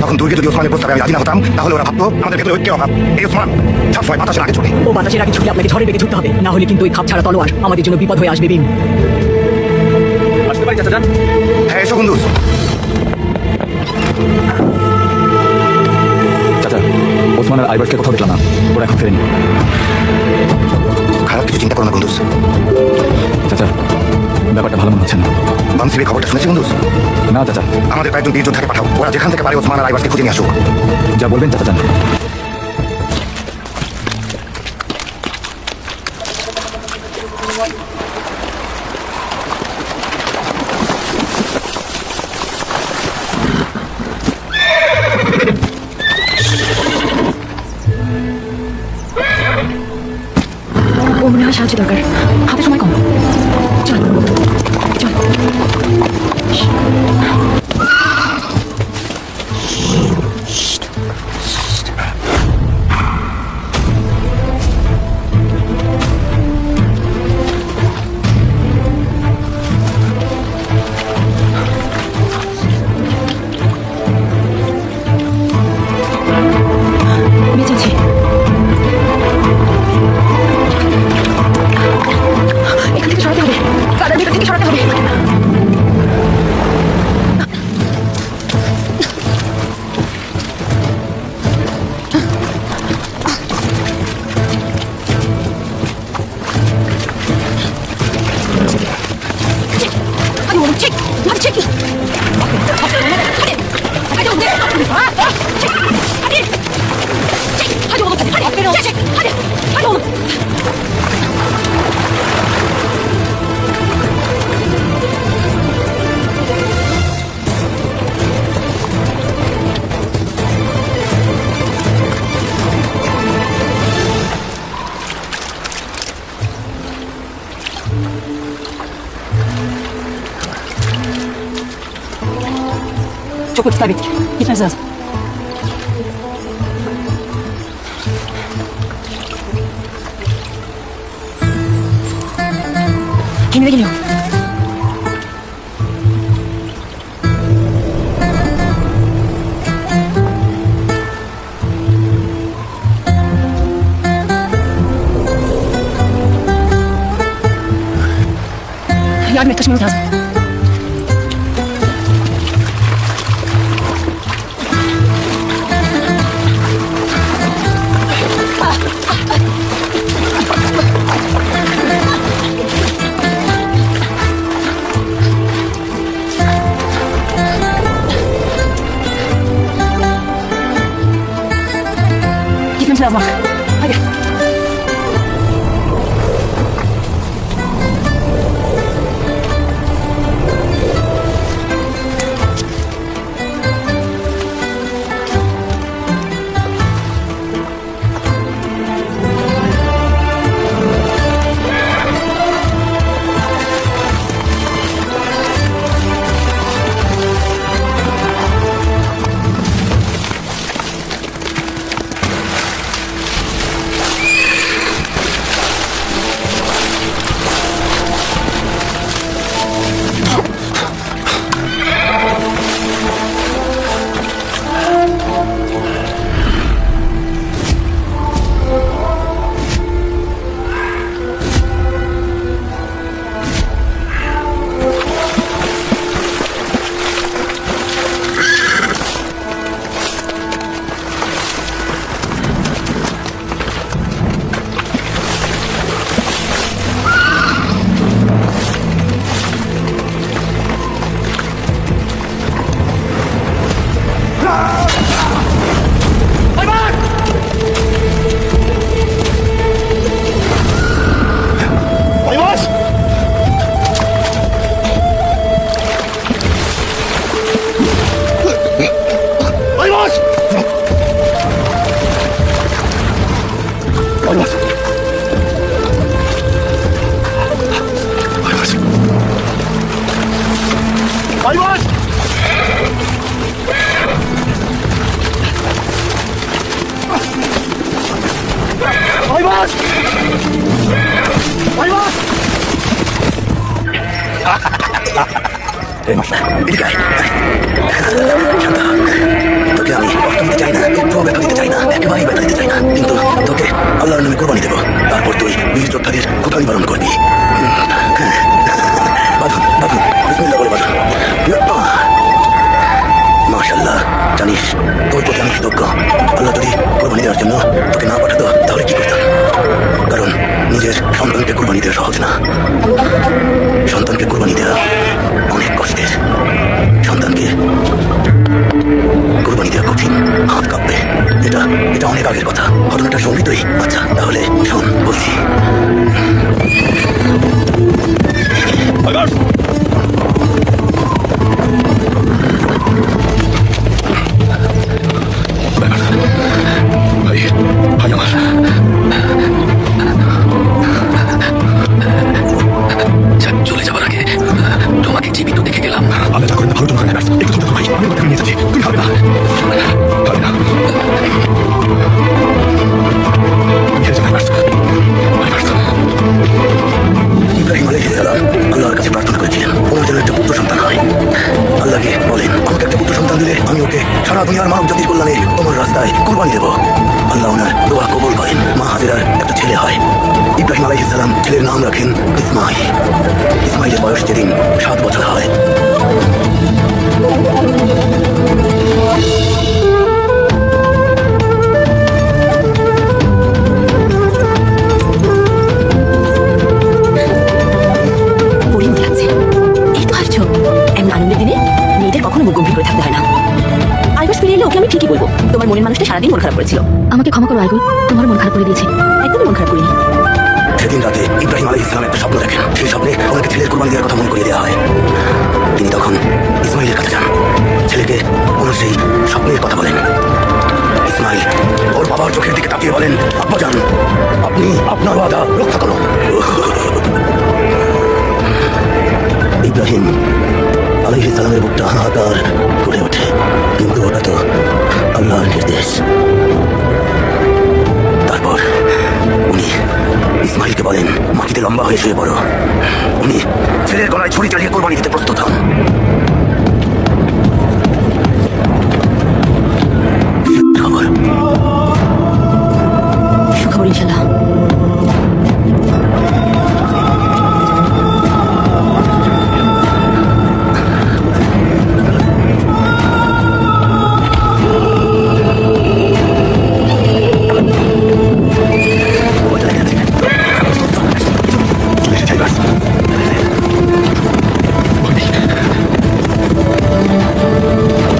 তখন দুর্গে যদি ওসমানের প্রস্তাবে আমি রাজি না হতাম, তাহলে ওরা ভাবতো আমাদের ভেতরে ঐক্যের অভাব। এই ওসমান সবসময় বাতাসের আগে চলে। ও বাতাসের আগে ছুটে আপনাকে ঝড়ে বেগে ছুটতে হবে, না হলে কিন্তু ওই খাপ ছাড়া তলোয়ার আমাদের জন্য বিপদ হয়ে আসবে। ভীম, আসতে পারি চাচা যান? হ্যাঁ, এসো কুন্দুস। চাচা, ওসমান আর আইবার্সকে কোথাও দেখলাম না, ওরা এখন ফেরেনি। খারাপ কিছু চিন্তা করো না কুন্দুস। চাচা, ব্যাপারটা ভালো মনে হচ্ছে না। বানসিরের খবরটা শুনেছি কুন্দুস? না চাচা। আমাদের কয়েকজন বীর যোদ্ধাকে পাঠাও, ওরা যেখান থেকে পারে ওসমান আর আইবার্সকে খুঁজে নিয়ে আসুক। যা বলবেন চাচা যান। ও মনে হয় সাহায্য দরকার, হাতে সময় কম। চল চল। বেঁচে আছি। এখান থেকে সরাতে হবে, গাড়ার ভেতর থেকে সরাতে হবে। çok vakit kaybettik. Gitmemiz lazım. Kendine geliyor. Yardım et, taşımamız lazım. Gitmemiz lazım artık. Hadi. Aybars! Aybars! Aybars! Aybars! Aybars! Aybars! এই মাস্টার এদিকে আয়। শান্ত হ। তোকে আমি অস্ত্র দিতে চাই না, একটুও ব্যথা দিতে চাই না, একেবারেই ব্যথা দিতে চাই না, কিন্তু তোকে আল্লাহর নামে কোরবানি দেবো। তারপর তুই বীর যোদ্ধাদের ক্ষত নিবারণ করবি। বাঁধুন বাঁধুন, বিসমিল্লাহ বলে বাঁধুন। মাশাআল্লাহ, জানিস তোর প্রতি আমি কৃতজ্ঞ। আল্লাহ যদি কোরবানি দেওয়ার জন্য তোকে না পাঠাতো তাহলে কি করতাম? কারণ নিজের সন্তানকে কোরবানি দেওয়া সহজ না। সন্তানকে কোরবানি দেওয়া অনেক কষ্টের। সন্তানকে কোরবানি দেওয়া কঠিন, হাত কাঁপবে। এটা এটা অনেক আগের কথা। ঘটনাটা শুনবি তুই? আচ্ছা তাহলে শোন, বলছি। আইবার্স! ভাই ভাই আমার চলে যাবার আগে তোমাকে জীবিত দেখে গেলাম। আমি যা করেন ভালো জন্য করেন আইবার্স। একটু ছোট ভাই, আমি ওটা নিয়ে যাচ্ছি। তুই খাবে না? খাবে না। খেয়ে যান আইবার্স। আইবার্স। ইব্রাহিম আলাইহিস সালাম আল্লাহর কাছে প্রার্থনা করেছিলেন ওনার যেন একটা পুত্র সন্তান হয়। আল্লাহকে বলেন, আমাকে একটা পুত্র সন্তান দিলে আমি ওকে সারা দুনিয়ার মানব জাতির কল্যাণে তোমার রাস্তায় কোরবানি দেব। আল্লাহ ওনার দোয়া কবুল করেন। মা হাজেরার একটা ছেলে হয়। ইব্রাহিম আলাইহিস সালাম ছেলের নাম রাখেন ইসমাইল। ইসমাইলের বয়স যেদিন 7 বছর হয়, পরিণতি লাগছে। এই তো আসছো। এমন আনন্দের দিনে মেয়েদের কখনো মুখ গম্ভীর করে থাকতে হয় না। আইবার্স ফিরে এলে ওকে আমি ঠিকই বলবো, তোমার মনের মানুষটা সারাদিন মন খারাপ করেছিল। আমাকে ক্ষমা করো আইগুল, তোমার মন খারাপ করে দিয়েছি। একদমই মন খারাপ করিনি। সেদিন রাতে ইব্রাহিম আলাইহিস সালাম একটা স্বপ্ন দেখেন। সেই স্বপ্নে ওনাকে ছেলের কোরবানি দেওয়ার কথা মনে করিয়ে দেওয়া হয়। তিনি তখন ইসমাইলের কাছে যান, ছেলেকে ওনার সেই স্বপ্নের কথা বলেন। ইসমাইল ওর বাবার চোখের দিকে তাকিয়ে বলেন, আব্বাজান আপনি আপনার ওয়াদা রক্ষা করুন। ইব্রাহিম আলাইহিস সালামের বুকটা হাহাকার করে ওঠে, কিন্তু ওটা তো আল্লাহর নির্দেশ। তারপর উনি ইসমাইলকে বলেন, মাটিতে লম্বা হয়ে শুয়ে পড়ো। উনি ছেলের গলায় ছুরি চালিয়ে কোরবানি দিতে প্রস্তুত হন। খবর সুখবর ইনশাল্লাহ। চলে গেছে। চলে এসেছে আইভার্স।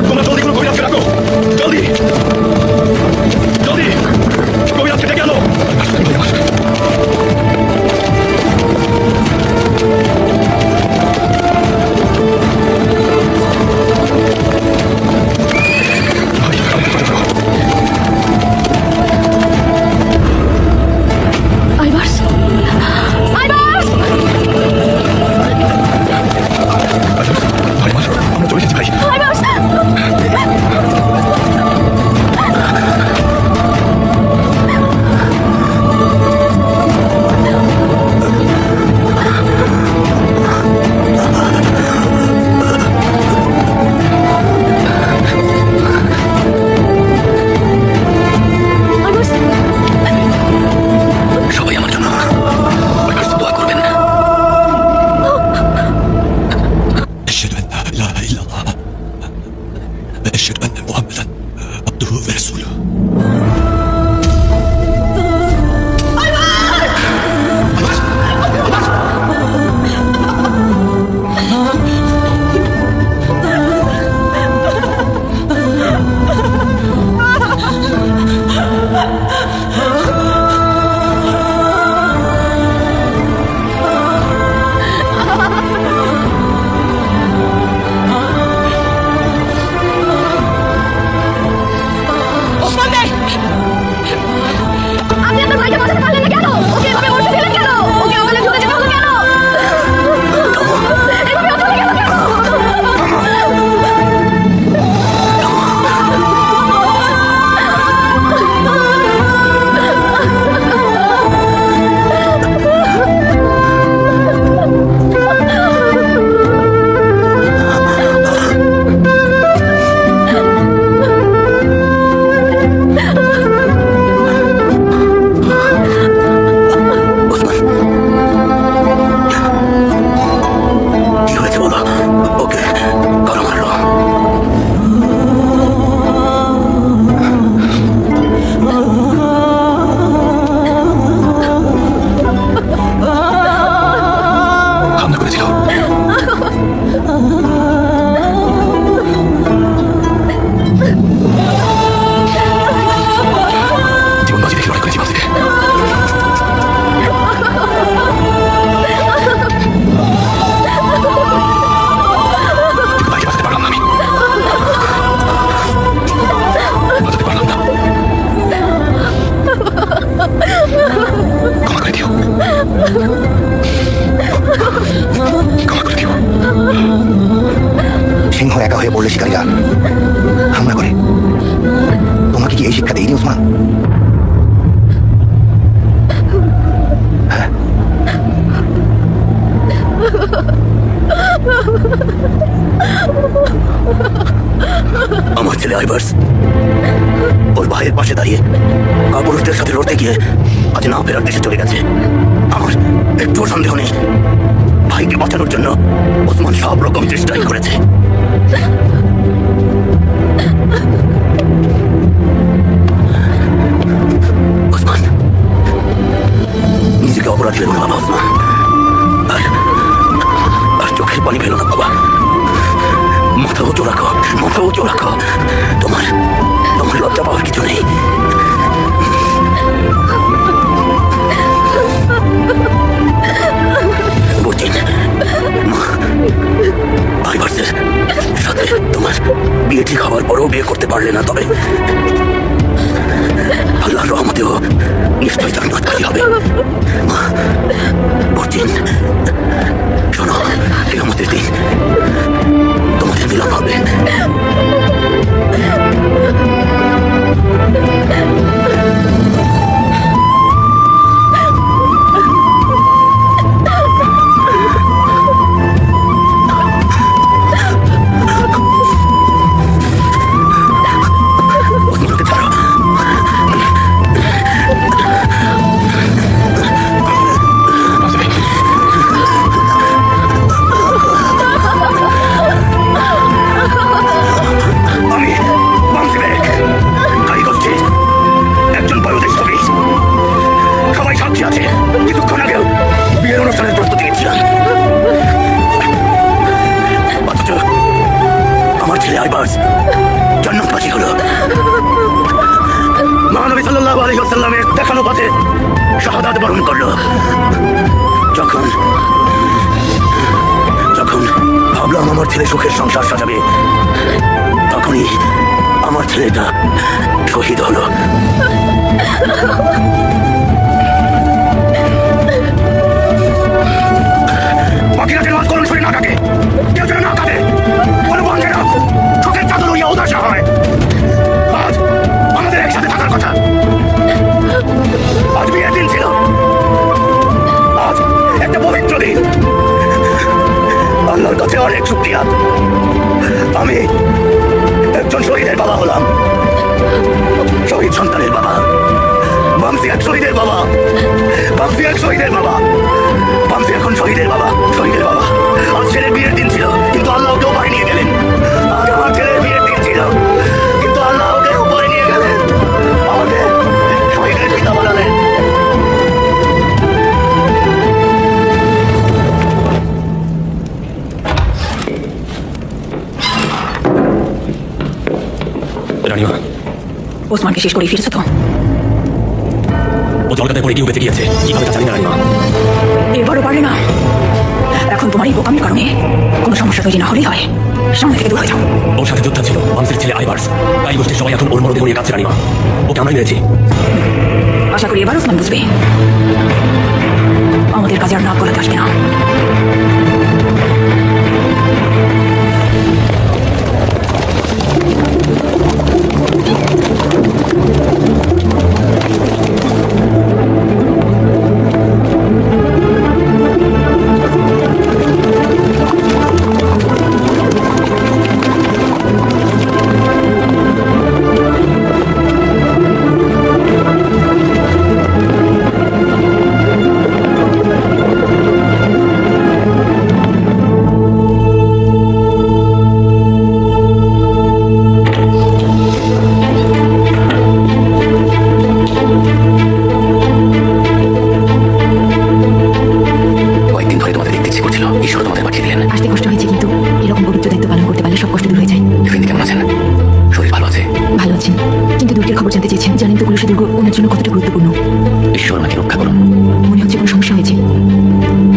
তোমরা জলদি করে কবিরাজকে ডাকো, জলদি জলদি কবিরাজকে ডেকে আনো। Ivars, Ivars! আমরা চলে এসেছি ভাই। আইভার্স! আইভার্স! সবাই আমার জন্য আইভার্স দোয়া করবেন। أشهد أن لا إله إلا الله وأشهد أن محمدا عبده ورسوله ওসমান ভাই! আপনি আপনার ভাইকে বাঁচাতে পারলেন না কেন? ওকে এভাবে মরতে দিলেন কেন? ওকে আমাদের চলে যেতে হলো কেন? এভাবে চলে গেল কেন? ওসমান, কি হয়েছে বলো? ওকে কারো মারলো? হামলা করেছিল। জীবন বাজি রেখে লড়াই করেছি বাজিকে। কিন্তু ভাইকে বাঁচাতে পারলাম না আমি। বাঁচাতে পারলাম না। ক্ষমা করে দিও। ক্ষমা করে দিও। সিংহ একা হয়ে পড়লে শিকারীরা হামলা করে। তোমাকে কি এই শিক্ষা দেয়নি ওসমান? হ্যাঁ। আমার ছেলে আইভার্স ওর ভাইয়ের পাশে দাঁড়িয়ে কাপুরুষদের সাথে লড়তে গিয়ে আজ না ফেরার দেশে চলে গেছে। আমার একটুও সন্দেহ নেই, ভাইকে বাঁচানোর জন্য ওসমান সব রকম চেষ্টাই করেছে। ওসমান, নিজেকে অপরাধী ভেবো না বাবা ওসমান। আর চোখের পানি ফেলো না বাবা। মাথা উঁচু রাখো, মাথা উঁচু রাখো। তোমার লজ্জা পাওয়ার কিছু নেই। বুঝছেন মা, আইভার্সের সাথে তোমার বিয়ে ঠিক হওয়ার পরেও বিয়ে করতে পারলে না, তবে আল্লাহর রহমতেও নিশ্চয়ই জান্নাতকারী হবে। মা, বুঝছেন শোনো, কিয়ামতের দিন নবী সাল্লাল্লাহু আলাইহি ওয়াসাল্লামের দেখানো পথে শাহাদাত বরণ করলো। যখন যখন ভাবলাম আমার ছেলে সুখের সংসার সাজাবে, তখনই আমার ছেলেটা শহীদ হলো। বাকিরা যেন আজ করুন শরীর না কাকে, কেউ যেন না কাঁদে, কোনো বোন যেন চোখের চাদর উড়িয়ে উদাসা হয়। আজ আমাদের একসাথে থাকার কথা। আজ বিয়ের দিন ছিল, আজ একটা পবিত্র দিন। আল্লাহর কাছে অনেক শুকরিয়া, আমি একজন শহীদের বাবা হলাম, শহীদ সন্তানের বাবা। বামসি এক শহীদের বাবা, বামসি এক শহীদের বাবা, বামসি এখন শহীদের বাবা, শহীদের বাবা। আজ ছেলের বিয়ের দিন ছিল, কিন্তু আল্লাহ ওকে উপরে নিয়ে গেলেন। আজ আমার ছেলের বিয়ের দিন ছিল, কিন্তু আল্লাহ ওকে উপরে নিয়ে গেলেন, আমাকে শহীদের পিতা বানালেন। রানিমা, ওসমানকে শেষ করে ফিরেছো তো? ও জলকাতায় পড়ে গিয়ে বেঁচে গিয়েছে, কিভাবে তা জানি না রানিমা। এবারও পারে না। এখন তোমার এই বোকামির কারণে কোনো সমস্যা তৈরি না হলেই হয়। সামনে থেকে দূর হয়ে যাও। ওর সাথে যোদ্ধা ছিল বামসির ছেলে আইবার্স। তাই গোষ্ঠীর সবাই এখন ওর মরদে নিয়ে কাছে রানিমা। ওকে আমরাই মেরেছি। আশা করি এবার ওসমান বুঝবে আমাদের কাজে আর নাক গলাতে আসবে না। আসতে কষ্ট হয়েছে, কিন্তু এরকম পবিত্র দায়িত্ব পালন করতে পারলে সব কষ্ট দূর হয়ে যায়। কেমন আছেন? শরীর ভালো আছে? ভালো আছেন, কিন্তু দুর্গের খবর জানতে চেয়েছেন। জানেন তো কুলুষা দুর্গ ওনার জন্য কতটা গুরুত্বপূর্ণ। ঈশ্বর আমাকে রক্ষা করুন। মনে হচ্ছে কোনো সমস্যা হয়েছে।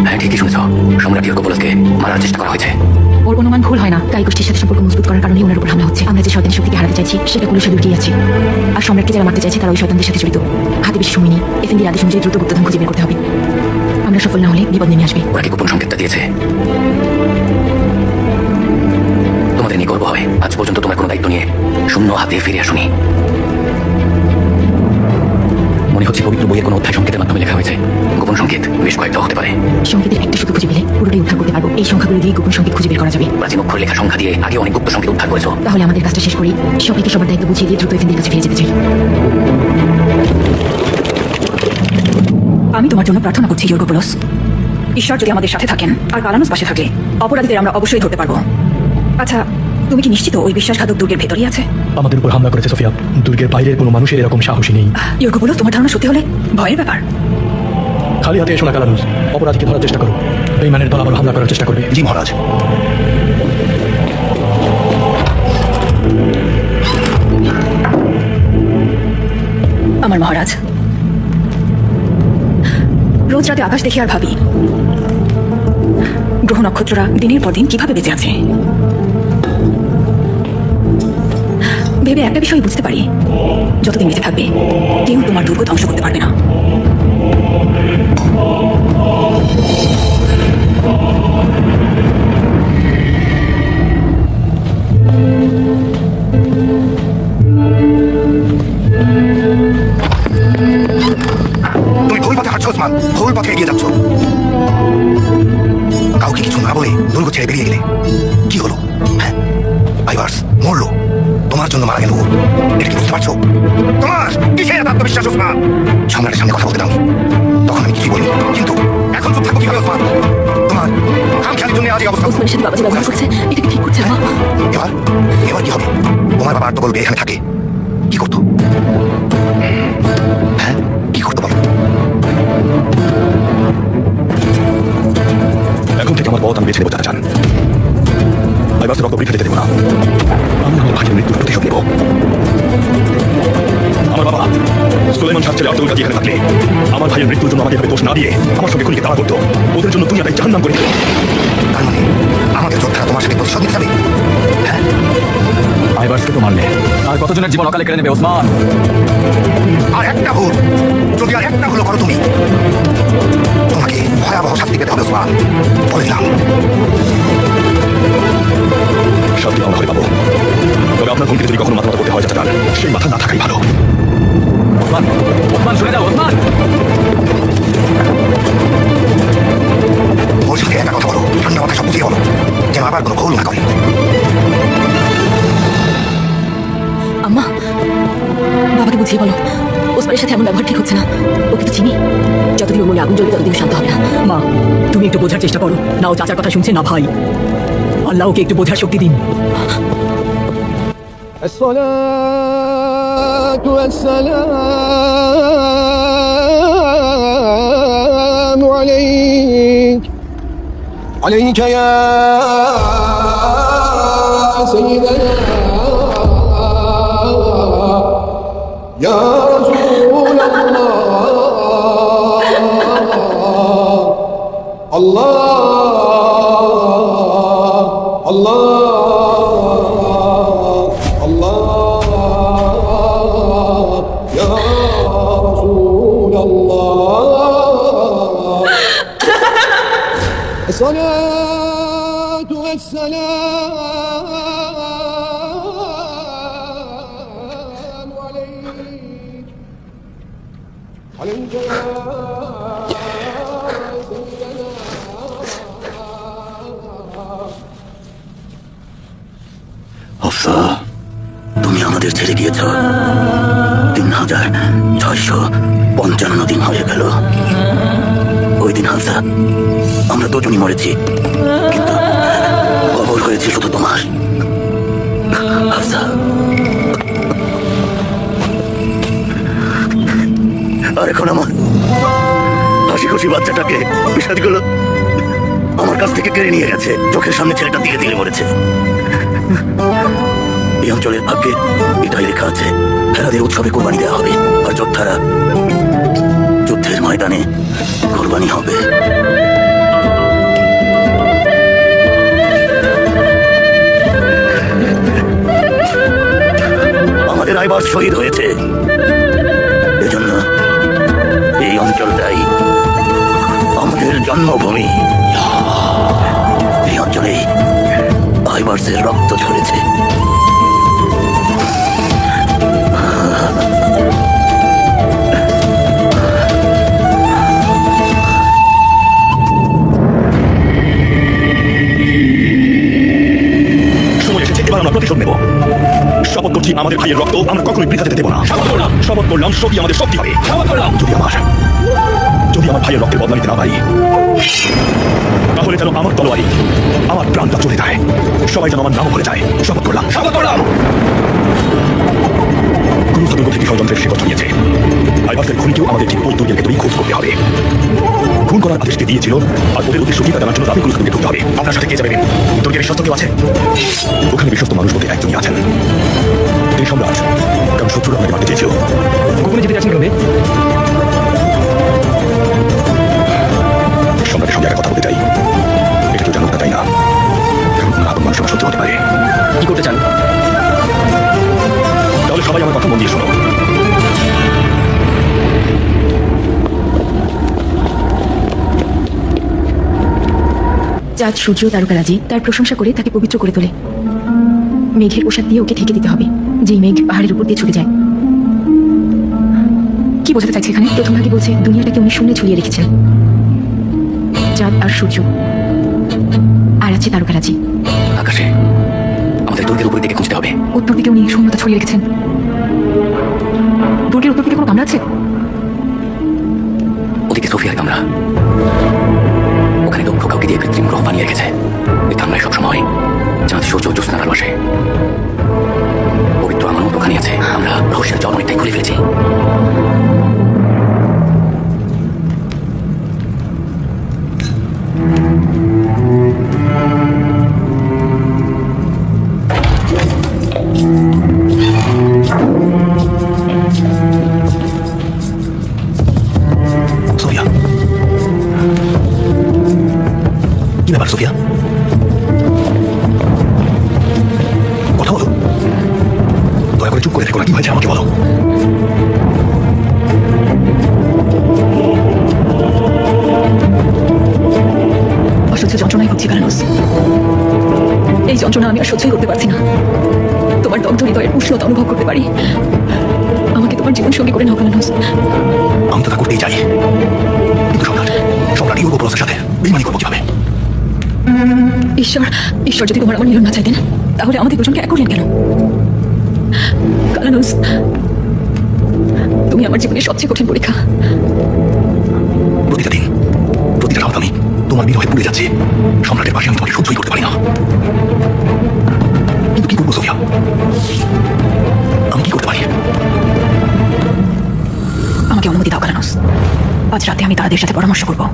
হ্যাঁ, ঠিকই শুনেছ। সম্রাট ইউরোপোলসকে মারার চেষ্টা করা হয়েছে। ওর অনুমান ভুল হয় না। গাই গোষ্ঠীর সাথে সম্পর্ক মজবুত করার কারণে ওনার উপর হামলা হচ্ছে। আমরা যে শয়তান শক্তিকে হারাতে চাইছি সেটা কুলুষা দুর্গেই আছে। আর সম্রাটকে যারা মারতে চাইছে তারা ওই শয়তানদের সাথে জড়িত। হাতে বেশি সময় নেই। এফএনডির আদেশ অনুযায়ী দ্রুত গুপ্তধন খুঁজে বের করতে হবে। আমরা সফল না হলে বিপদ নেমে আসবে। ওরা কি গোপন সংকেতটা দিয়েছে? তোমাদের নিয়ে গর্ব হবে, আজ পর্যন্ত তোমার কোনো দায়িত্ব নিয়ে শূন্য হাতে ফিরে আসুনি। মনে হচ্ছে পবিত্র বইয়ের কোনো অধ্যায় সংকেতের মাধ্যমে লেখা হয়েছে। গোপন সংকেত বেশ কয়েকটা হতে পারে। সংকেতের একটা শুধু খুঁজে পেলে পুরোটাই উদ্ধার করতে পারবো। এই সংখ্যাগুলো দিয়ে গোপন সংকেত খুঁজে বের করা যাবে। প্রাচীন অক্ষর লেখা সংখ্যা দিয়ে আগে অনেক গুপ্ত সংকেত উদ্ধার করেছো। তাহলে আমাদের কাজটা শেষ করি, সবাইকে সবার দায়িত্ব বুঝিয়ে দিয়ে দ্রুত এফএনডির কাছে ফিরে যেতে চাই। আমি তোমার জন্য প্রার্থনা করছি ইউরোপোলস। ঈশ্বর যদি আমাদের সাথে থাকেন আর কালানুস পাশে থাকে, অপরাধীদের আমরা অবশ্যই ধরতে পারবো। আচ্ছা, তুমি কি নিশ্চিত ওই বিশ্বাসঘাতক দুর্গের ভেতরেই আছে? আমাদের উপর হামলা করেছে সোফিয়া। দুর্গের বাইরের কোনো মানুষের এরকম সাহসী নেই। ইউরোপোলস, তোমার ধারণা সত্যি হলে ভয়ের ব্যাপার। খালি হাতে এসো না কালানুস। অপরাধীকে ধরার চেষ্টা করো। বেঈমানের দল আবার হামলা করার চেষ্টা করবে। জি মহারাজ। আমার মহারাজ, রোজ রাতে আকাশ দেখি আর ভাবি গ্রহ নক্ষত্ররা দিনের পর দিন কিভাবে বেঁচে আছে। ভেবে একটা বিষয় বুঝতে পারি, যতদিন বেঁচে থাকবে কেউ তোমার দুর্গ ধ্বংস করতে পারবে না। তুমি ভুল পথে হাঁটছো ওসমান, ভুল পথে এগিয়ে যাচ্ছ। কাউকে কিছু না বলে দুর্গ ছেড়ে বেরিয়ে গেলে কি হলো? হ্যাঁ, আইভার্স মরলো, তোমার জন্য মারা গেল। এটা কি বুঝতে পারছো? তোমার কিসের এত আত্মবিশ্বাস ওসমান? সম্রাটের সামনে কথা বলতে দাও। তখন আমি কিছুই বলিনি, কিন্তু এখন চুপ থাকবো কিভাবে ওসমান? তোমার খামখেয়ালির জন্য আজ এই অবস্থা। ওসমানের সাথে বাবা যে ব্যবহার করছে এটা কি ঠিক করছে না? এবার এবার কি হবে? তোমার বাবা আর তো বলবে এখানে থাকে, কি করতো? হ্যাঁ, কি করতে বলো? এখন থেকে আমার পথ আমি বেছে নেবো যারা চান। আইবার্সের রক্ত বৃথা যেতে দেবো না। আমি আমার ভাইয়ের মৃত্যুর প্রতিশোধ নেব। আমার বাবা সুলেমান শাহ ছেলে আব্দুল কাজী এখানে থাকলে আমার ভাইয়ের মৃত্যুর জন্য আমাকে এভাবে দোষ না দিয়ে আমার সঙ্গে খুনিকে তাড়া করতো। ওদের জন্য দুনিয়াটাই জাহান্নাম করে দিত। তার মানে আমাদের যোদ্ধারা তোমার সাথে প্রতিশোধ নিতে যাবে? হ্যাঁ, আইবার্সকে তো মারলে আর কতজনের জীবন অকালে কেড়ে নেবে ওসমান? আর একটা ভুল, যদি আর একটা ভুল করো তুমি, তোমাকে ভয়াবহ শাস্তি পেতে হবে ওসমান, বলে দিলাম। শাস্তি আমরা হয়ে পাবো, তবে আপনার ভূমিকে যদি কখনো মাথা মতো করতে হয় যাতে সেই মাথা না থাকাই ভালো। ওসমান, ওসমান শুনে যাও ওসমান। ওর সাথে একটা কথা বলো, ঠান্ডা মাথায় সব বুঝিয়ে বলো, যেন আবার কোনো ভুল না করে। আম্মা, বাবাকে বুঝিয়ে বলো ওসমানের সাথে এমন ব্যবহার ঠিক হচ্ছে না। ওকে তো চিনি, যতদিন ওর মনে আগুন জ্বলবে ততদিন শান্ত হবে না। মা, তুমি একটু বোঝার চেষ্টা করো। না ও চাচার কথা শুনছে না ভাই। আল্লাহ ওকে একটু বোঝার শক্তি দিন। الصلاة والسلام عليك يا سيدنا يا رسول الصلاة والسلام عليك يا سيدنا হফসা, তুমি আমাদের ছেড়ে গিয়েছ 3655 দিন হয়ে গেল। ওই দিন হাফসা আমরা দুজনই মরেছি, কিন্তু কবর হয়েছে শুধু তোমার। হাফসা, আর এখন আমার হাসি খুশি বাচ্চাটাকে বিষাদগুলো আমার কাছ থেকে কেড়ে নিয়ে গেছে। চোখের সামনে ছেলেটা ধীরে ধীরে মরেছে। এই অঞ্চলের ভাগ্যে এটাই লেখা আছে, হেরাদের উৎসবে কোরবানি দেওয়া হবে, আর যোদ্ধারা যুদ্ধের ময়দানে কোরবানি হবে। আমাদের আইবার শহীদ হয়েছে, এজন্য এই অঞ্চলটাই আমাদের জন্মভূমি। এই অঞ্চলেই আইবার্সের রক্ত ঝরেছে। সময় এসেছে, এবার আমরা প্রতিশোধ নেব। শপথ করছি, আমাদের ভাইয়ের রক্ত আমরা কখনোই বৃথা যেতে দেব না। শপথ করলাম, সবই আমাদের শক্তি হবে। যদি আমার ভাইয়ের রক্তের বদলা নিতে না পারি, তাহলে যেন আমার তলোয়ারি আমার প্রাণটা চলে যায়, সবাই যেন আমার নাম ভুলে যায়। শপথ করলাম। ক্রুজ দুর্গ থেকে ষড়যন্ত্রের শিকড় ছড়িয়েছে। আইবার্সের খুনিকেও আমাদের ঠিক ওই দুর্গের ভেতরেই খুন করতে হবে। খুন করার আদেশকে দিয়েছিল, আর ওদের উদ্দেশ্য কি তা জানার জন্য আমি ক্রুজ দুর্গে ঢুকতে হবে। আপনার সাথে কে যাবেন? দুর্গের বিশ্বস্ত কেউ আছে? ওখানে বিশ্বস্ত মানুষ বলতে একজনই আছেন, তিনি সম্রাট। কারণ শত্রুরা আমাকে মারতে চেয়েছিল। গোপনে যেতে যাচ্ছেন কেন? সম্রাটের সঙ্গে একটা কথা বলতে চাই, এটা কেউ জানুক না, তাই না? কারণ কোনো আপন মানুষ আমার শত্রু হতে পারে। কি করতে চান? তাহলে সবাই আমার কথা মন দিয়ে শোনো। চাঁদ, সূর্য, তারকারাজি তার প্রশংসা করে তাকে পবিত্র করে তোলে। মেঘের পোশাক দিয়ে ওকে ঢেকে দিতে হবে, যেই মেঘ পাহাড়ের উপর দিয়ে ছুটে যায়। কি বোঝাতে চাইছে এখানে? প্রথম ভাগে বলছে দুনিয়াটাকে উনি শূন্যে ঝুলিয়ে রেখেছেন। চাঁদ আর সূর্য, আর আছে তারকারাজি। আকাশে আমাদের দুর্গের উপর দিকে খুঁজতে হবে। উত্তর দিকে উনি শূন্যতা ছড়িয়ে রেখেছেন। দুর্গের উত্তর দিকে কোনো কামরা আছে? ওদিকে সোফিয়ার কামরা, ওখানে দক্ষ কাউকে দিয়ে কৃত্রিম গ্রহ বানিয়ে রেখেছে। ওই কামরায় সবসময় চাঁদ, সূর্য, জ্যোৎস্নার আলো আসে। পবিত্র আমার মতো ওখানে আছে। আমরা রহস্যের জল অনেকটাই খুলে ফেলেছি। কি ব্যাপার সোফিয়া? কথা বলো, দয়া করে চুপ করে থেকো না। কি হয়েছে আমাকে বলো। অসহ্য যন্ত্রণায় ভুগছি কালানুস। এই যন্ত্রণা আমি আর সহ্যই করতে পারছি না। তোমার দগ্ধ হৃদয়ের উষ্ণতা অনুভব করতে পারি। আমাকে তোমার জীবন সঙ্গী করে নাও কালানুস। আমি তো তা করতেই চাই, কিন্তু সম্রাট ইউরো প্লাসের সাথে বেইমানি করবো কিভাবে? ঈশ্বর যদি তোমার আমার মিলন না চাইতেন, তাহলে আমাদের দুজনকে এক করলেন কেন? কালানুস, তুমি আমার জীবনের সবচেয়ে কঠিন পরীক্ষা। প্রতিটা দিন, প্রতিটা রাত আমি তোমার বিরহে পুড়ে যাচ্ছি। সম্রাটের পাশে আমি তোমাকে সহ্যই করতে পারি না। কিন্তু কি করবো সোফিয়া? আমি কি করতে পারি? আমাকে অনুমতি দাও কালানুস। আজ রাতে আমি তারাদের সাথে পরামর্শ করবো,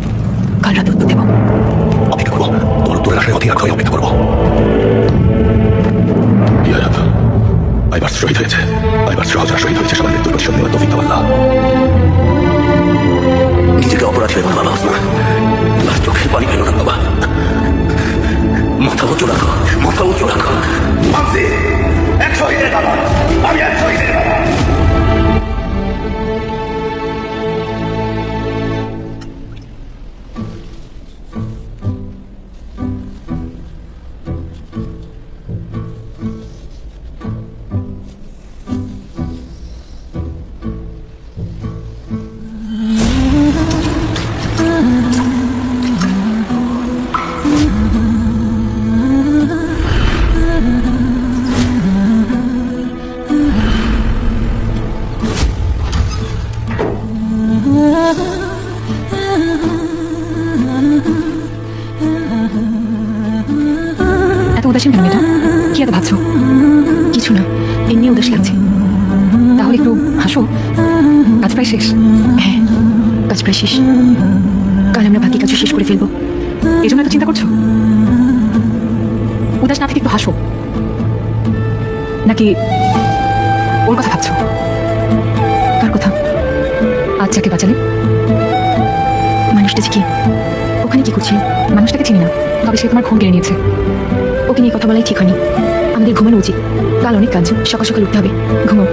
কাল রাতে উত্তর দেবো। অপেক্ষা করবো, তোমার উত্তরের আশায় অধীর আগ্রহে অপেক্ষা করবো। আইবার্স শহীদ হয়েছে, আইবার্স সহজরা শহীদ হয়েছে। সবার মৃত্যুর প্রতিশোধ নেওয়ার তৌফিক দাও আল্লাহ। নিজেকে অপরাধ ভেবো না বাবা ওসমান। আর চোখের পানি ফেলো না বাবা। মাথা উঁচু রাখো, মাথা উঁচু রাখো। এক শহীদের বাবা, আমি এক শহীদের বাবা। এত উদাসীন কেন মেয়েটা? কি এত ভাবছো? কিছু না, এমনি উদাস লাগছে। তাহলে একটু হাসো। কাজ প্রায় শেষ। হ্যাঁ, কাজ প্রায় শেষ। কাল আমরা বাকি কাজ শেষ করে ফেলবো। এই জন্য এত চিন্তা করছো? উদাস না থেকে একটু হাসো। নাকি ওর কথা ভাবছো? কার কথা? আজ যাকে বাঁচালে মানুষটা যে কি, ওখানে কি করছে? মানুষটাকে চিনি না, তবে সে তোমার ঘুম কেড়ে নিয়েছে। ওকে নিয়ে কথা বলাই ঠিক হয়নি। আমাদের ঘুমানো উচিত। কাল অনেক কাজ, সকাল সকাল উঠতে হবে। ঘুমো।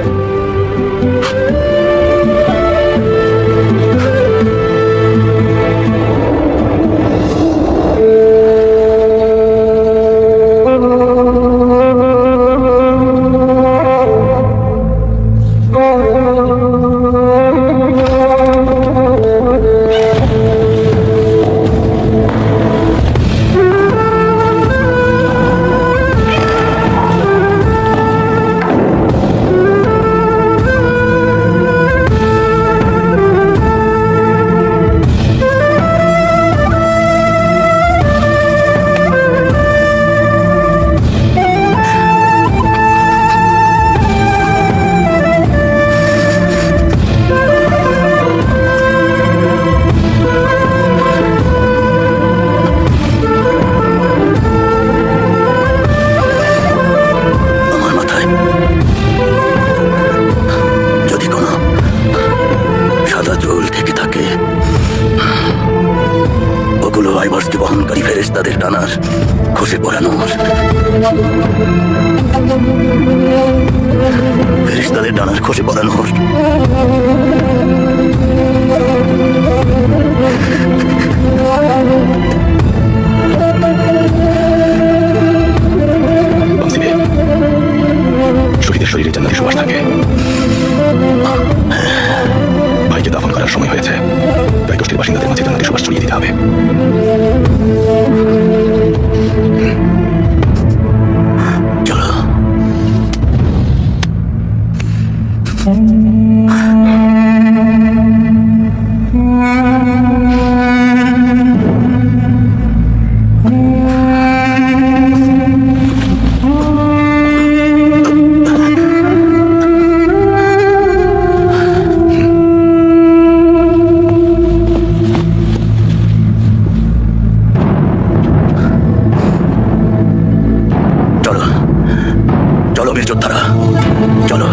আইবার্সকে বহনকারী ফেরেশতাদের ডানার খসে পড়ানোর, ফেরেশতাদের ডানার খসে পড়ানোর। শহীদের শরীরে জান্নাতের সুবাস থাকে। ভাইকে দাফন করার সময় হয়েছে, তাই গোষ্ঠীর বাসিন্দাদের মাঝে জান্নাতের সুবাস ছড়িয়ে দিতে হবে। চলো। চলো বীর যোদ্ধারা, চলো।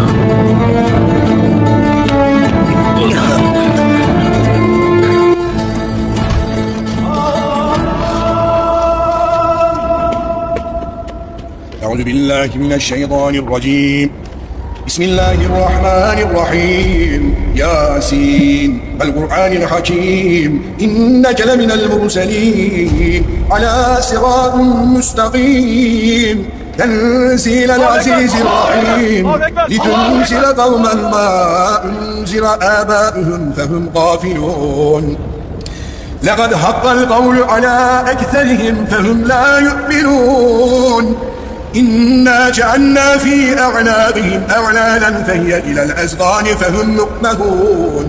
أعوذ بالله من الشيطان الرجيم بسم الله الرحمن الرحيم ياسين والقرآن الحكيم إنك لمن المرسلين على صراط مستقيم تنزيل العزيز الرحيم لتنزل قوما ما أنزل آباؤهم فهم غافلون لقد حق القول على أكثرهم فهم لا يؤمنون إنا جعلنا في أعناقهم أغلالا فهي إلى الأذقان فهم مقمحون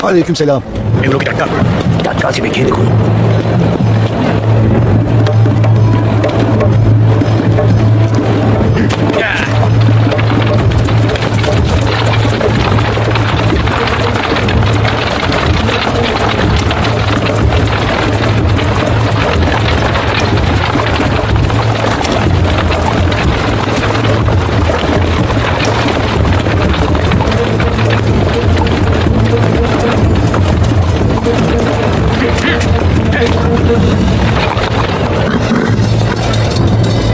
ওয়ালাইকুম সালাম। এগুলো কি টাটকা? টাটকা আছে, খেয়ে দেখুন।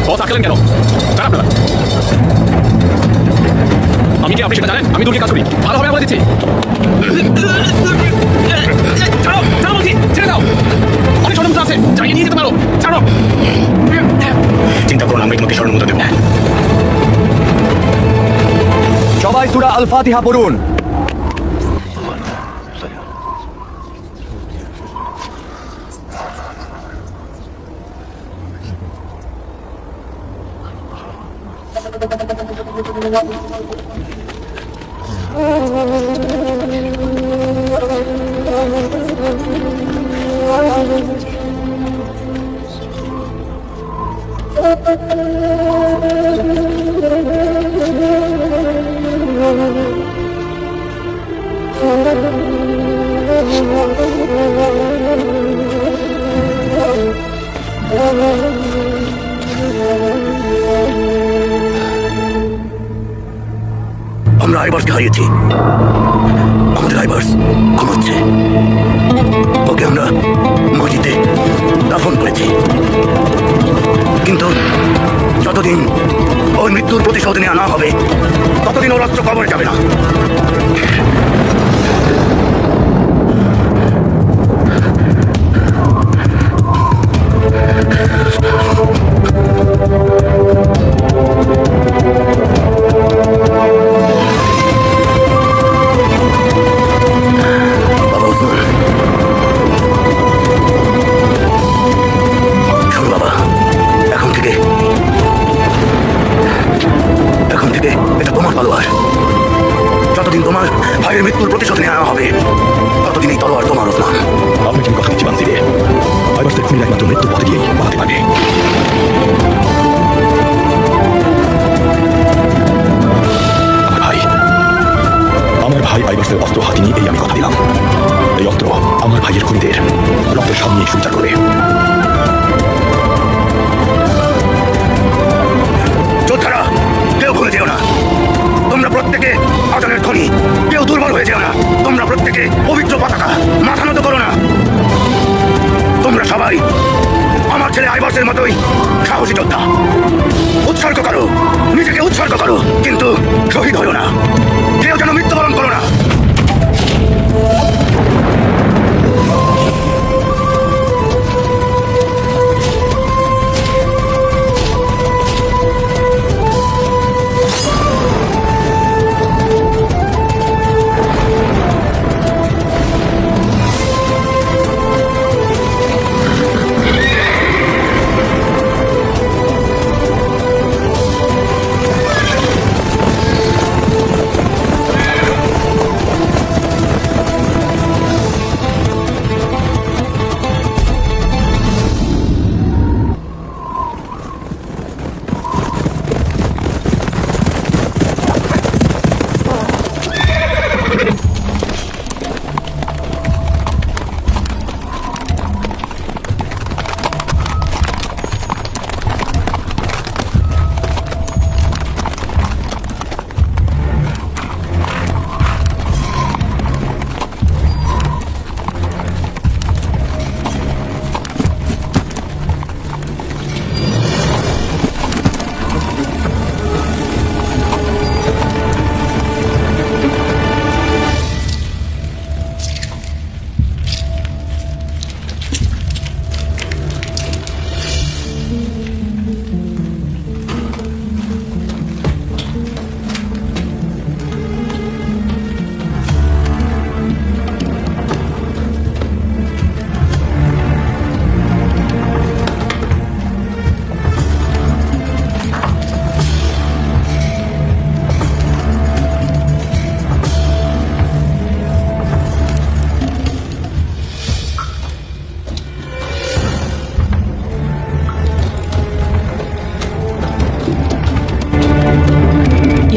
বস আঁকলেন কেন? কার আপনারা? আমি কি আপনি সেটা জানেন? আমি দুর্গে কাজ করি, ভালো হবে বলে দিচ্ছি। ছাড়ো, ছাড়ো বলছি, ছেড়ে দাও। অনেক স্বর্ণমুদ্রা আছে, চাইয়ে নিয়ে যেতে পারো। ছাড়ো। চিন্তা করুন, আমি তোমাকে স্বর্ণমুদ্রা দেবো। সবাই সূরা আল ফাতিহা পড়ুন। আমরা আইবার্সকে হারিয়েছি। আমাদের আইবার্স ঘুমাচ্ছে। ওকে আমরা মাটিতে দাফন করেছি, কিন্তু যতদিন ওর মৃত্যুর প্রতিশোধ নেওয়া না হবে ততদিন ওর অস্ত্র কবরে যাবে না। যতদিন তোমার ভাইয়ের মৃত্যুর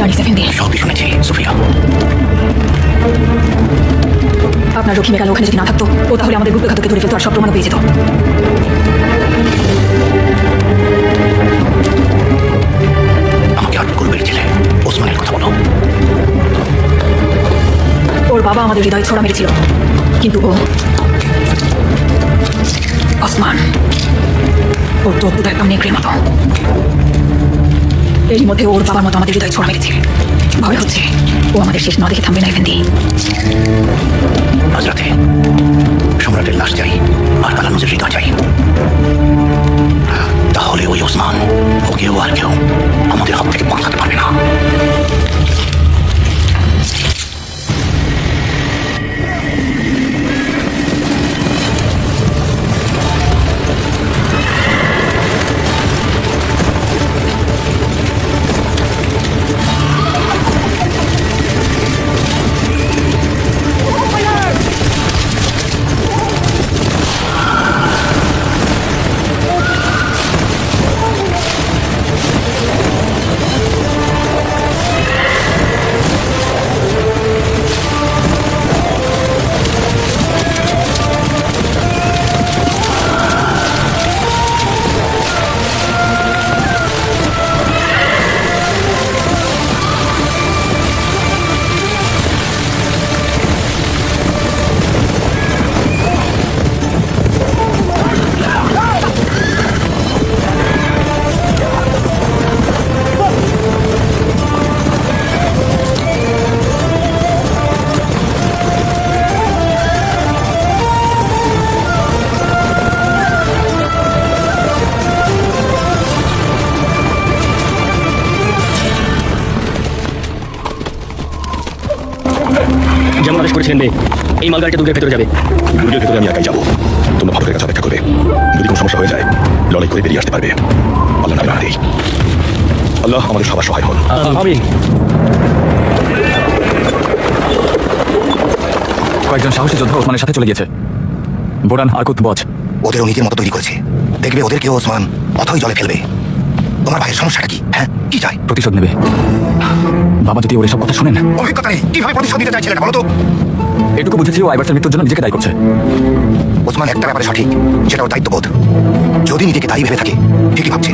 জানিস এফেন্দি, সবই শুনেছি সুফিয়া। আপনার রক্ষী মেঘাল ওখানে যদি না থাকতো, ও তাহলে আমাদের গুপ্ত ঘাতককে ধরে ফেলতো আর সব প্রমাণও পেয়ে যেত। আমাকে আটক করবে ছেলে ওসমানের কথা বলো। ওর বাবা আমাদের হৃদয়ে ছোড়া মেরেছিল, কিন্তু ও ওসমান, ওর তো দুটো একদম নেকড়ের মতো। এরই মধ্যে ওর বাবার মতো আমাদের হৃদয়ে ছোড়া মেরেছে। ভয় হচ্ছে ও আমাদের শেষ না দেখে থামবে না এফেন্দি। আজ রাতে সম্রাটের লাশ চাই আর কালানুজের হৃদয় চাই। তাহলে ওই ওসমান ও কেউ আর কেউ আমাদের হাত থেকে বাঁচাতে পারবে না। যেমন আদেশ করেছিলেন রে, এই মালগাড়িটা দুর্গের ভেতরে যাবে। দুর্গের ভেতরে আমি একাই যাবো, তোমরা ফাটকের কাছে অপেক্ষা করবে। যদি কোনো সমস্যা হয়ে যায় লড়াই করে বেরিয়ে আসতে পারবে। আল্লাহ নামে হাত দেই। আল্লাহ আমাদের সবার সহায় হন। আমিন। কয়েকজন সাহসী যোদ্ধা ওসমানের সাথে চলে গিয়েছে। বোরান আর কুতবজ ওদেরও নিজের মতো তৈরি করেছে। দেখবে ওদেরকেও ওসমান অথই জলে ফেলবে। তোমার ভাইয়ের সমস্যাটা কি? হ্যাঁ, কি চাই? প্রতিশোধ নেবে। বাবা যদি ওর সব কথা শুনেন, অভিজ্ঞতা নেই, কিভাবে প্রতিশোধ নিতে চাই ছেলেটা বলো তো? এটুকু বুঝেছি ও আইভার্সের মৃত্যুর জন্য নিজেকে দায়ী করছে। ওসমান একটা ব্যাপারে সঠিক, সেটা ওর দায়িত্ববোধ। যদি নিজেকে দায়ী ভেবে থাকে ঠিকই ভাবছে।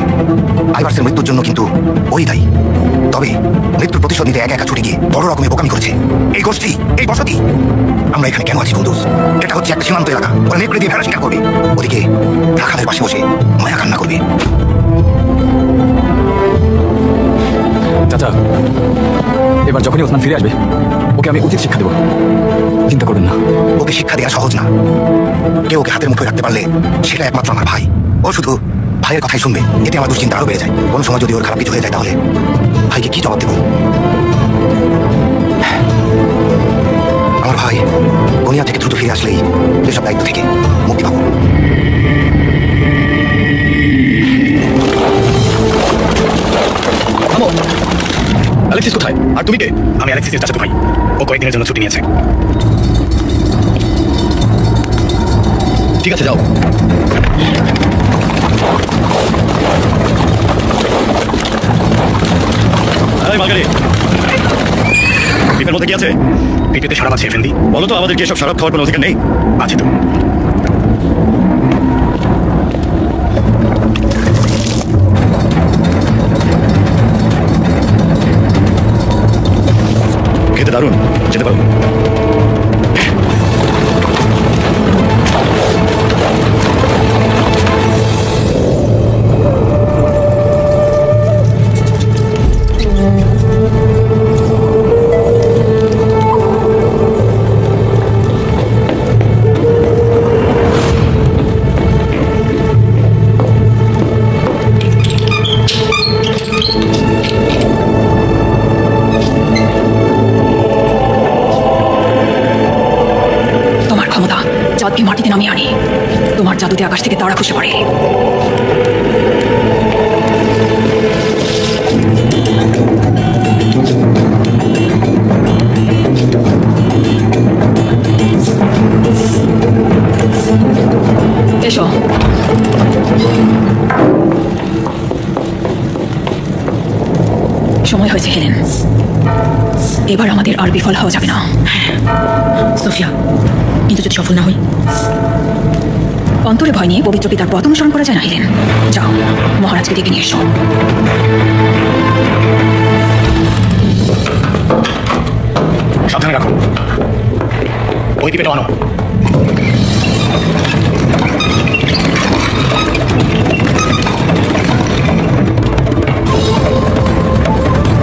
আইভার্সের মৃত্যুর জন্য কিন্তু ওই দায়ী। তবে মৃত্যুর প্রতিশোধ নিতে একা একা ছুটে গিয়ে বড় রকমের বোকামি করেছে এই গোষ্ঠী, এই বসতি। আমরা এখানে কেন আছি কুদ্দুস? এটা হচ্ছে একটা সীমান্ত এলাকা। ওরা নেকড়ে দিয়ে ভেড়া শিকার করবে, ওদিকে রাখালের পাশে বসে মায়া কান্না করবে। চাচা, এবার যখনই ওসমান ফিরে আসবে ওকে আমি উচিত শিক্ষা দেবো। চিন্তা করবেন না। ওকে শিক্ষা দেওয়া সহজ না। কেউ ওকে হাতের মুঠোয় রাখতে পারলে সেটা একমাত্র আমার ভাই। ও শুধু ভাইয়ের কথাই শুনবে, এতে আমার দুশ্চিন্তা আরো বেড়ে যায়। কোনো সময় যদি ওর খারাপ কিছু হয়ে যায় তাহলে ভাইকে কি জবাব দেবো? আমার ভাই দুনিয়া থেকে দ্রুত ফিরে আসলেই এসব দায়িত্ব থেকে মুক্তি পাবো। অ্যালেক্সিস কোথায়? আর তুমি কে? আমি অ্যালেক্সিসের চাচাতো ভাই। ও কয়েকদিনের জন্য ছুটি নিয়েছে। ঠিক আছে, যাও। মালগাড়ি পিপের মধ্যে কি আছে? পিপেতে শরাব আছে এফেন্দি। বলো তো, আমাদের কি এসব শরাব খাওয়ার কোনো অধিকার নেই? আছে তো। খেতে দারুণ, যেতে পারো। চাঁদকে মাটিতে নামিয়ে আনে। তোমার জাদুতে আকাশ থেকে তারা খসে পড়ে। এসো। সময় হয়েছে হেলেন, এবার আমাদের আর বিফল হওয়া যাবে না। সোফিয়া, কিন্তু যদি সফল না হই, অন্তরে ভয় নিয়ে পবিত্র পিতার পথ অনুসরণ করা যায় না হেলেন। যাও, মহারাজকে ডেকে নিয়ে এসো। সাবধানে রাখো, ওই টিপেটা আনো।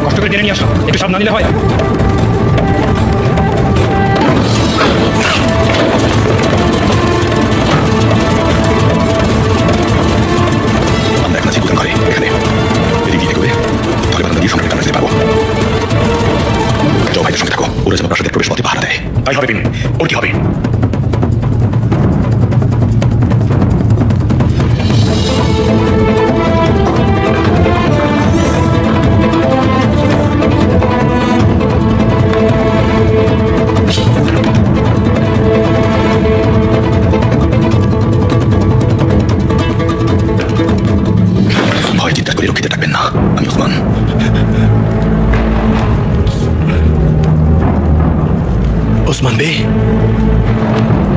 কষ্ট করে টেনে নিয়ে আসো, একটু সাবধান নিলে হয়। আমরা এখন আছি গুদাম ঘরে, এখানে এদিক দিয়ে এগোবে তাহলে বারান্দা দিয়ে সম্রাটের কাছে যেতে পারবো। যাও ভাইদের সঙ্গে থাকো, ওরা যেন প্রাসাদের প্রবেশ পথে পাহারা দেয়। তাই হবে পিন, ওর কি হবে? ভয় চিন্তা করে রক্ষিতে থাকবেন না, আমি ওসমান। ওসমান বে,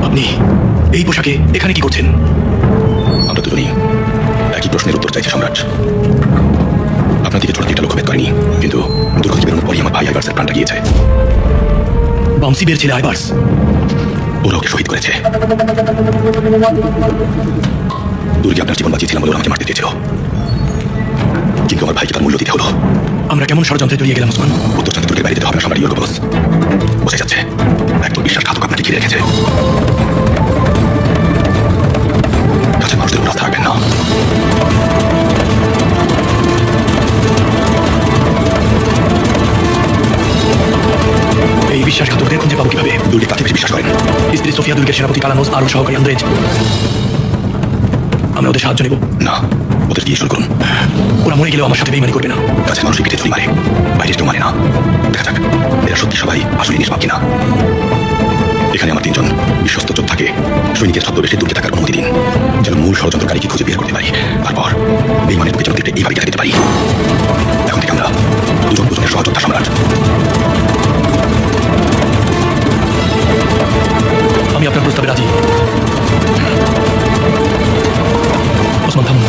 আপনি এই পোশাকে এখানে কি করছেন? আমরা দুজনই একই প্রশ্নের উত্তর চাইছি সম্রাট। আপনার দিকে ছোট দিকটা লক্ষ্যভেদ করেনি, কিন্তু দুর্গতি বেরোনোর পরই আমার ভাই আইভার্সের প্রাণটা গিয়েছে। বাউন্সি বের ছেলে আইভার্স, ওরা ওকে শহীদ করেছে। দুর্গে আপনার জীবন বাঁচিয়েছিলাম বলে ওরা আমাকে মারতে চেয়েছিল, কিন্তু আমার ভাইকে তার মূল্য দিতে হলো। আমরা কেমন ষড়যন্ত্রে জড়িয়ে গেলাম ওসমান? উত্তর চাঁদে দুর্গের বাইরে যেতে হবে না সম্রাট ইয়র্ক বস। বোঝা যাচ্ছে একদম বিশ্বাসঘাতক আপনাকে ঘিরে রেখেছে। কাছে মানুষদের রাস্তা রাখবেন না। এই বিশ্বাসঘাতকদের খুঁজে পাবো কিভাবে? দুর্গে কাকে বেশি বিশ্বাস করেন? স্ত্রী সোফিয়া, দুর্গের সেনাপতি কালানোস আর ওর সহকারী আন্দ্রেজ। আমরা ওদের সাহায্য নেব না, ওদের দিয়ে শুরু করুন। ওরা মরে গেলেও আমার সাথে বেইমানি করবে না। কাছে মানুষের পিঠে ছুরি মারে, বাইরের কেউ মারে না। দেখা যাক এরা সত্যি সবাই আসলে নিষ্পাপ কিনা। এখানে আমার তিনজন বিশ্বস্ত যোদ্ধাকে সৈনিকের ছদ্মবেশে দুর্গে থাকার অনুমতি দিন, যেন মূল ষড়যন্ত্রকারীকে খুঁজে বের করতে পারি। তারপর বেইমানের প্রতি চরিত্রকে এইভাবে দেখা দিতে পারি। এখন থেকে আমরা দুজন দুজনের সহযোদ্ধা সম্রাট। আমি আপনার প্রস্তাবে রাজি। ওসমান থামুন।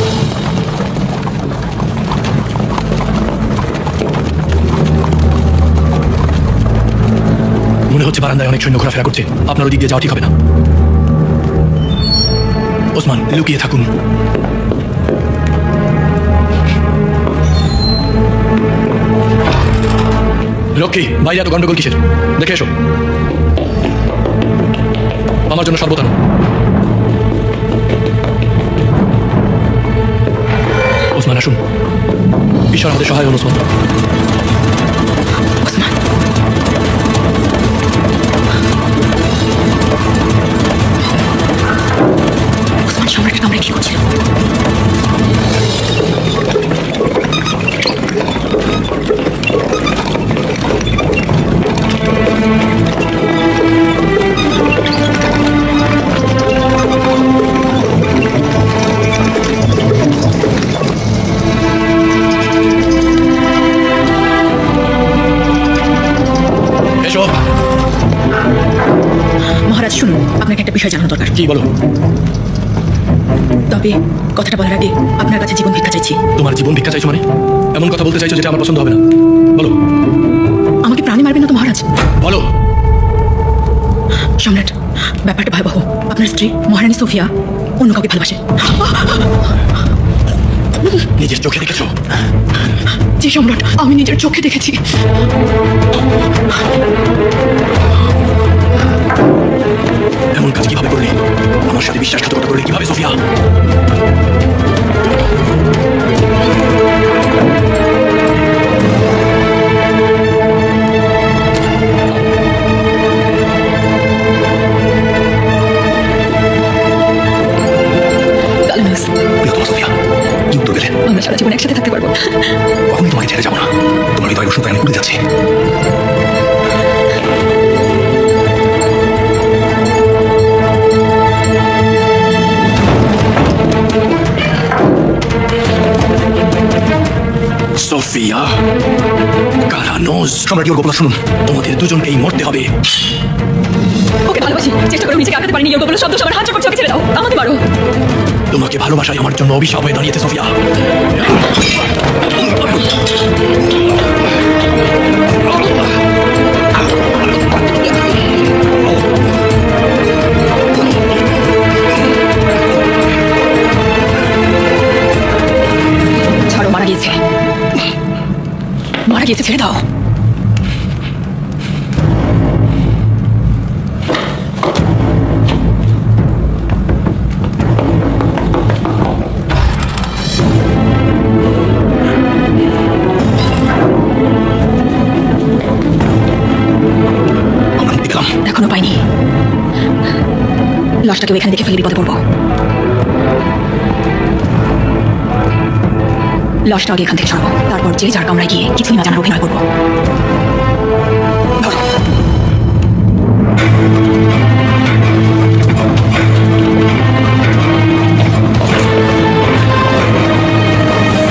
মনে হচ্ছে বারান্দায় অনেক সৈন্য ঘোরাফেরা করছে, আপনার ওদিক দিয়ে যাওয়া ঠিক হবে না। ওসমান, লুকিয়ে থাকুন। লক্ষ্মী, বাইরে এত গন্ডগোল কিসের? দেখে এসো। আমার জন্য শরবত আনো। ওসমান আসুন, ঈশ্বর আমাদের সহায় হন। ওসমান, ওসমান, ওসমান সম্রাটের কামরায় কি করছিল? এসো। মহারাজ শুনুন, আপনাকে একটা বিষয় জানানো দরকার। কি বলো? তবে কথাটা বলার আগে আপনার কাছে জীবন ভিক্ষা চাইছি। তোমার জীবন ভিক্ষা চাইছো মানে? এমন কথা বলতে চাইছো যেটা আমার পছন্দ হবে না। বলো। আমাকে প্রাণে মারবেন না তো মহারাজ? বলো। সম্রাট, ব্যাপারটা ভয়াবহ। আপনার স্ত্রী মহারানী সোফিয়া অন্য কাউকে ভালোবাসে। নিজের চোখে দেখেছো? জি সম্রাট, আমি নিজের চোখে দেখেছি। এমন কাজ কিভাবে করলে? আমার সাথে বিশ্বাসঘাতকতা করলে কিভাবে সোফিয়া? কালানোস, প্রিয়তমা সোফিয়া, কি উত্তর দিলে? আমরা সারা জীবন একসাথে থাকতে পারবো। কখনই তোমাকে ছেড়ে যাবো না। তোমার হৃদয় উষ্ণতায় আমি উড়ে যাচ্ছি। সোফিয়া কারানোস, সম্রাট ইয়োর গোপলা শুনুন, তোমাদের দুজনকেই মরতে হবে। ওকে ভালোবাসি, চেষ্টা করে নিজেকে আটকাতে পারিনি। ইয়োগোগুলো শব্দ সবার হাত করছে, ওকে ছেড়ে দাও, আমাকে মারো। তোমাকে ভালোবাসাই আমার জন্য অভিশাপ হয়ে দাঁড়িয়েছে সোফিয়া। ছাড়ো, মারা গিয়েছে, মারা গিয়েছে, ছেড়ে দাও। আমরা মুক্তি পেলাম। এখনো পাইনি। লাশটাকেও এখানে দেখে ফেলে বিপদে পড়বো। লাশটা আগে এখান থেকে সরাবো, তারপর যে যার কামরায় গিয়ে কিছুই না জানার অভিনয় করবো।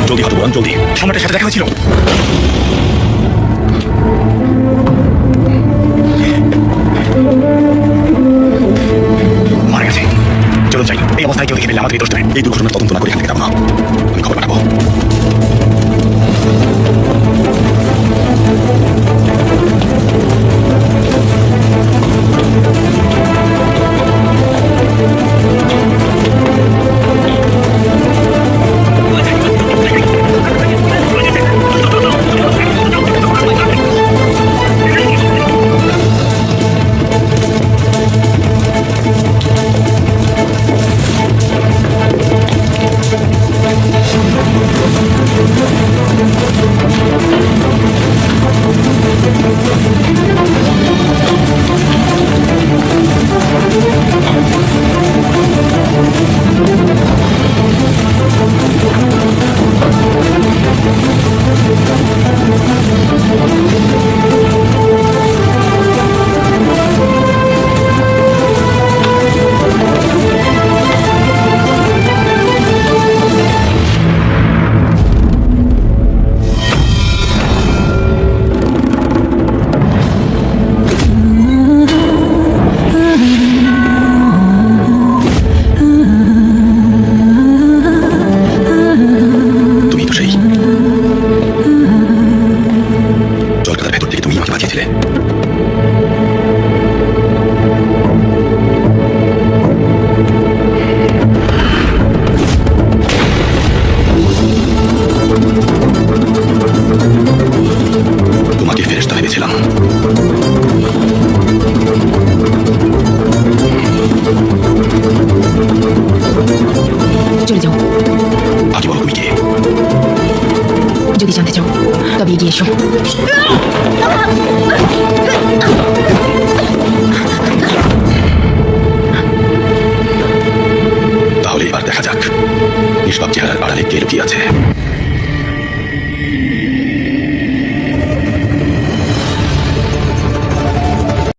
জলদি হাত বলান, জলদি। সম্রাটের সাথে দেখা হয়েছিল। মারা গেছে। চলুন যাই। এই অবস্থায় কেউ দেখে ফেললে আমাদের দোষ দেবে। এই দুর্ঘটনার তদন্ত না করে এখান থেকে যাবো না। আমি খবর পাঠাবো। যদি জানতে চাও তবে এগিয়ে এসো। তাহলে এবার দেখা যাক নিষ্পাপ চেহারার আড়ালে কে লুকিয়ে আছে।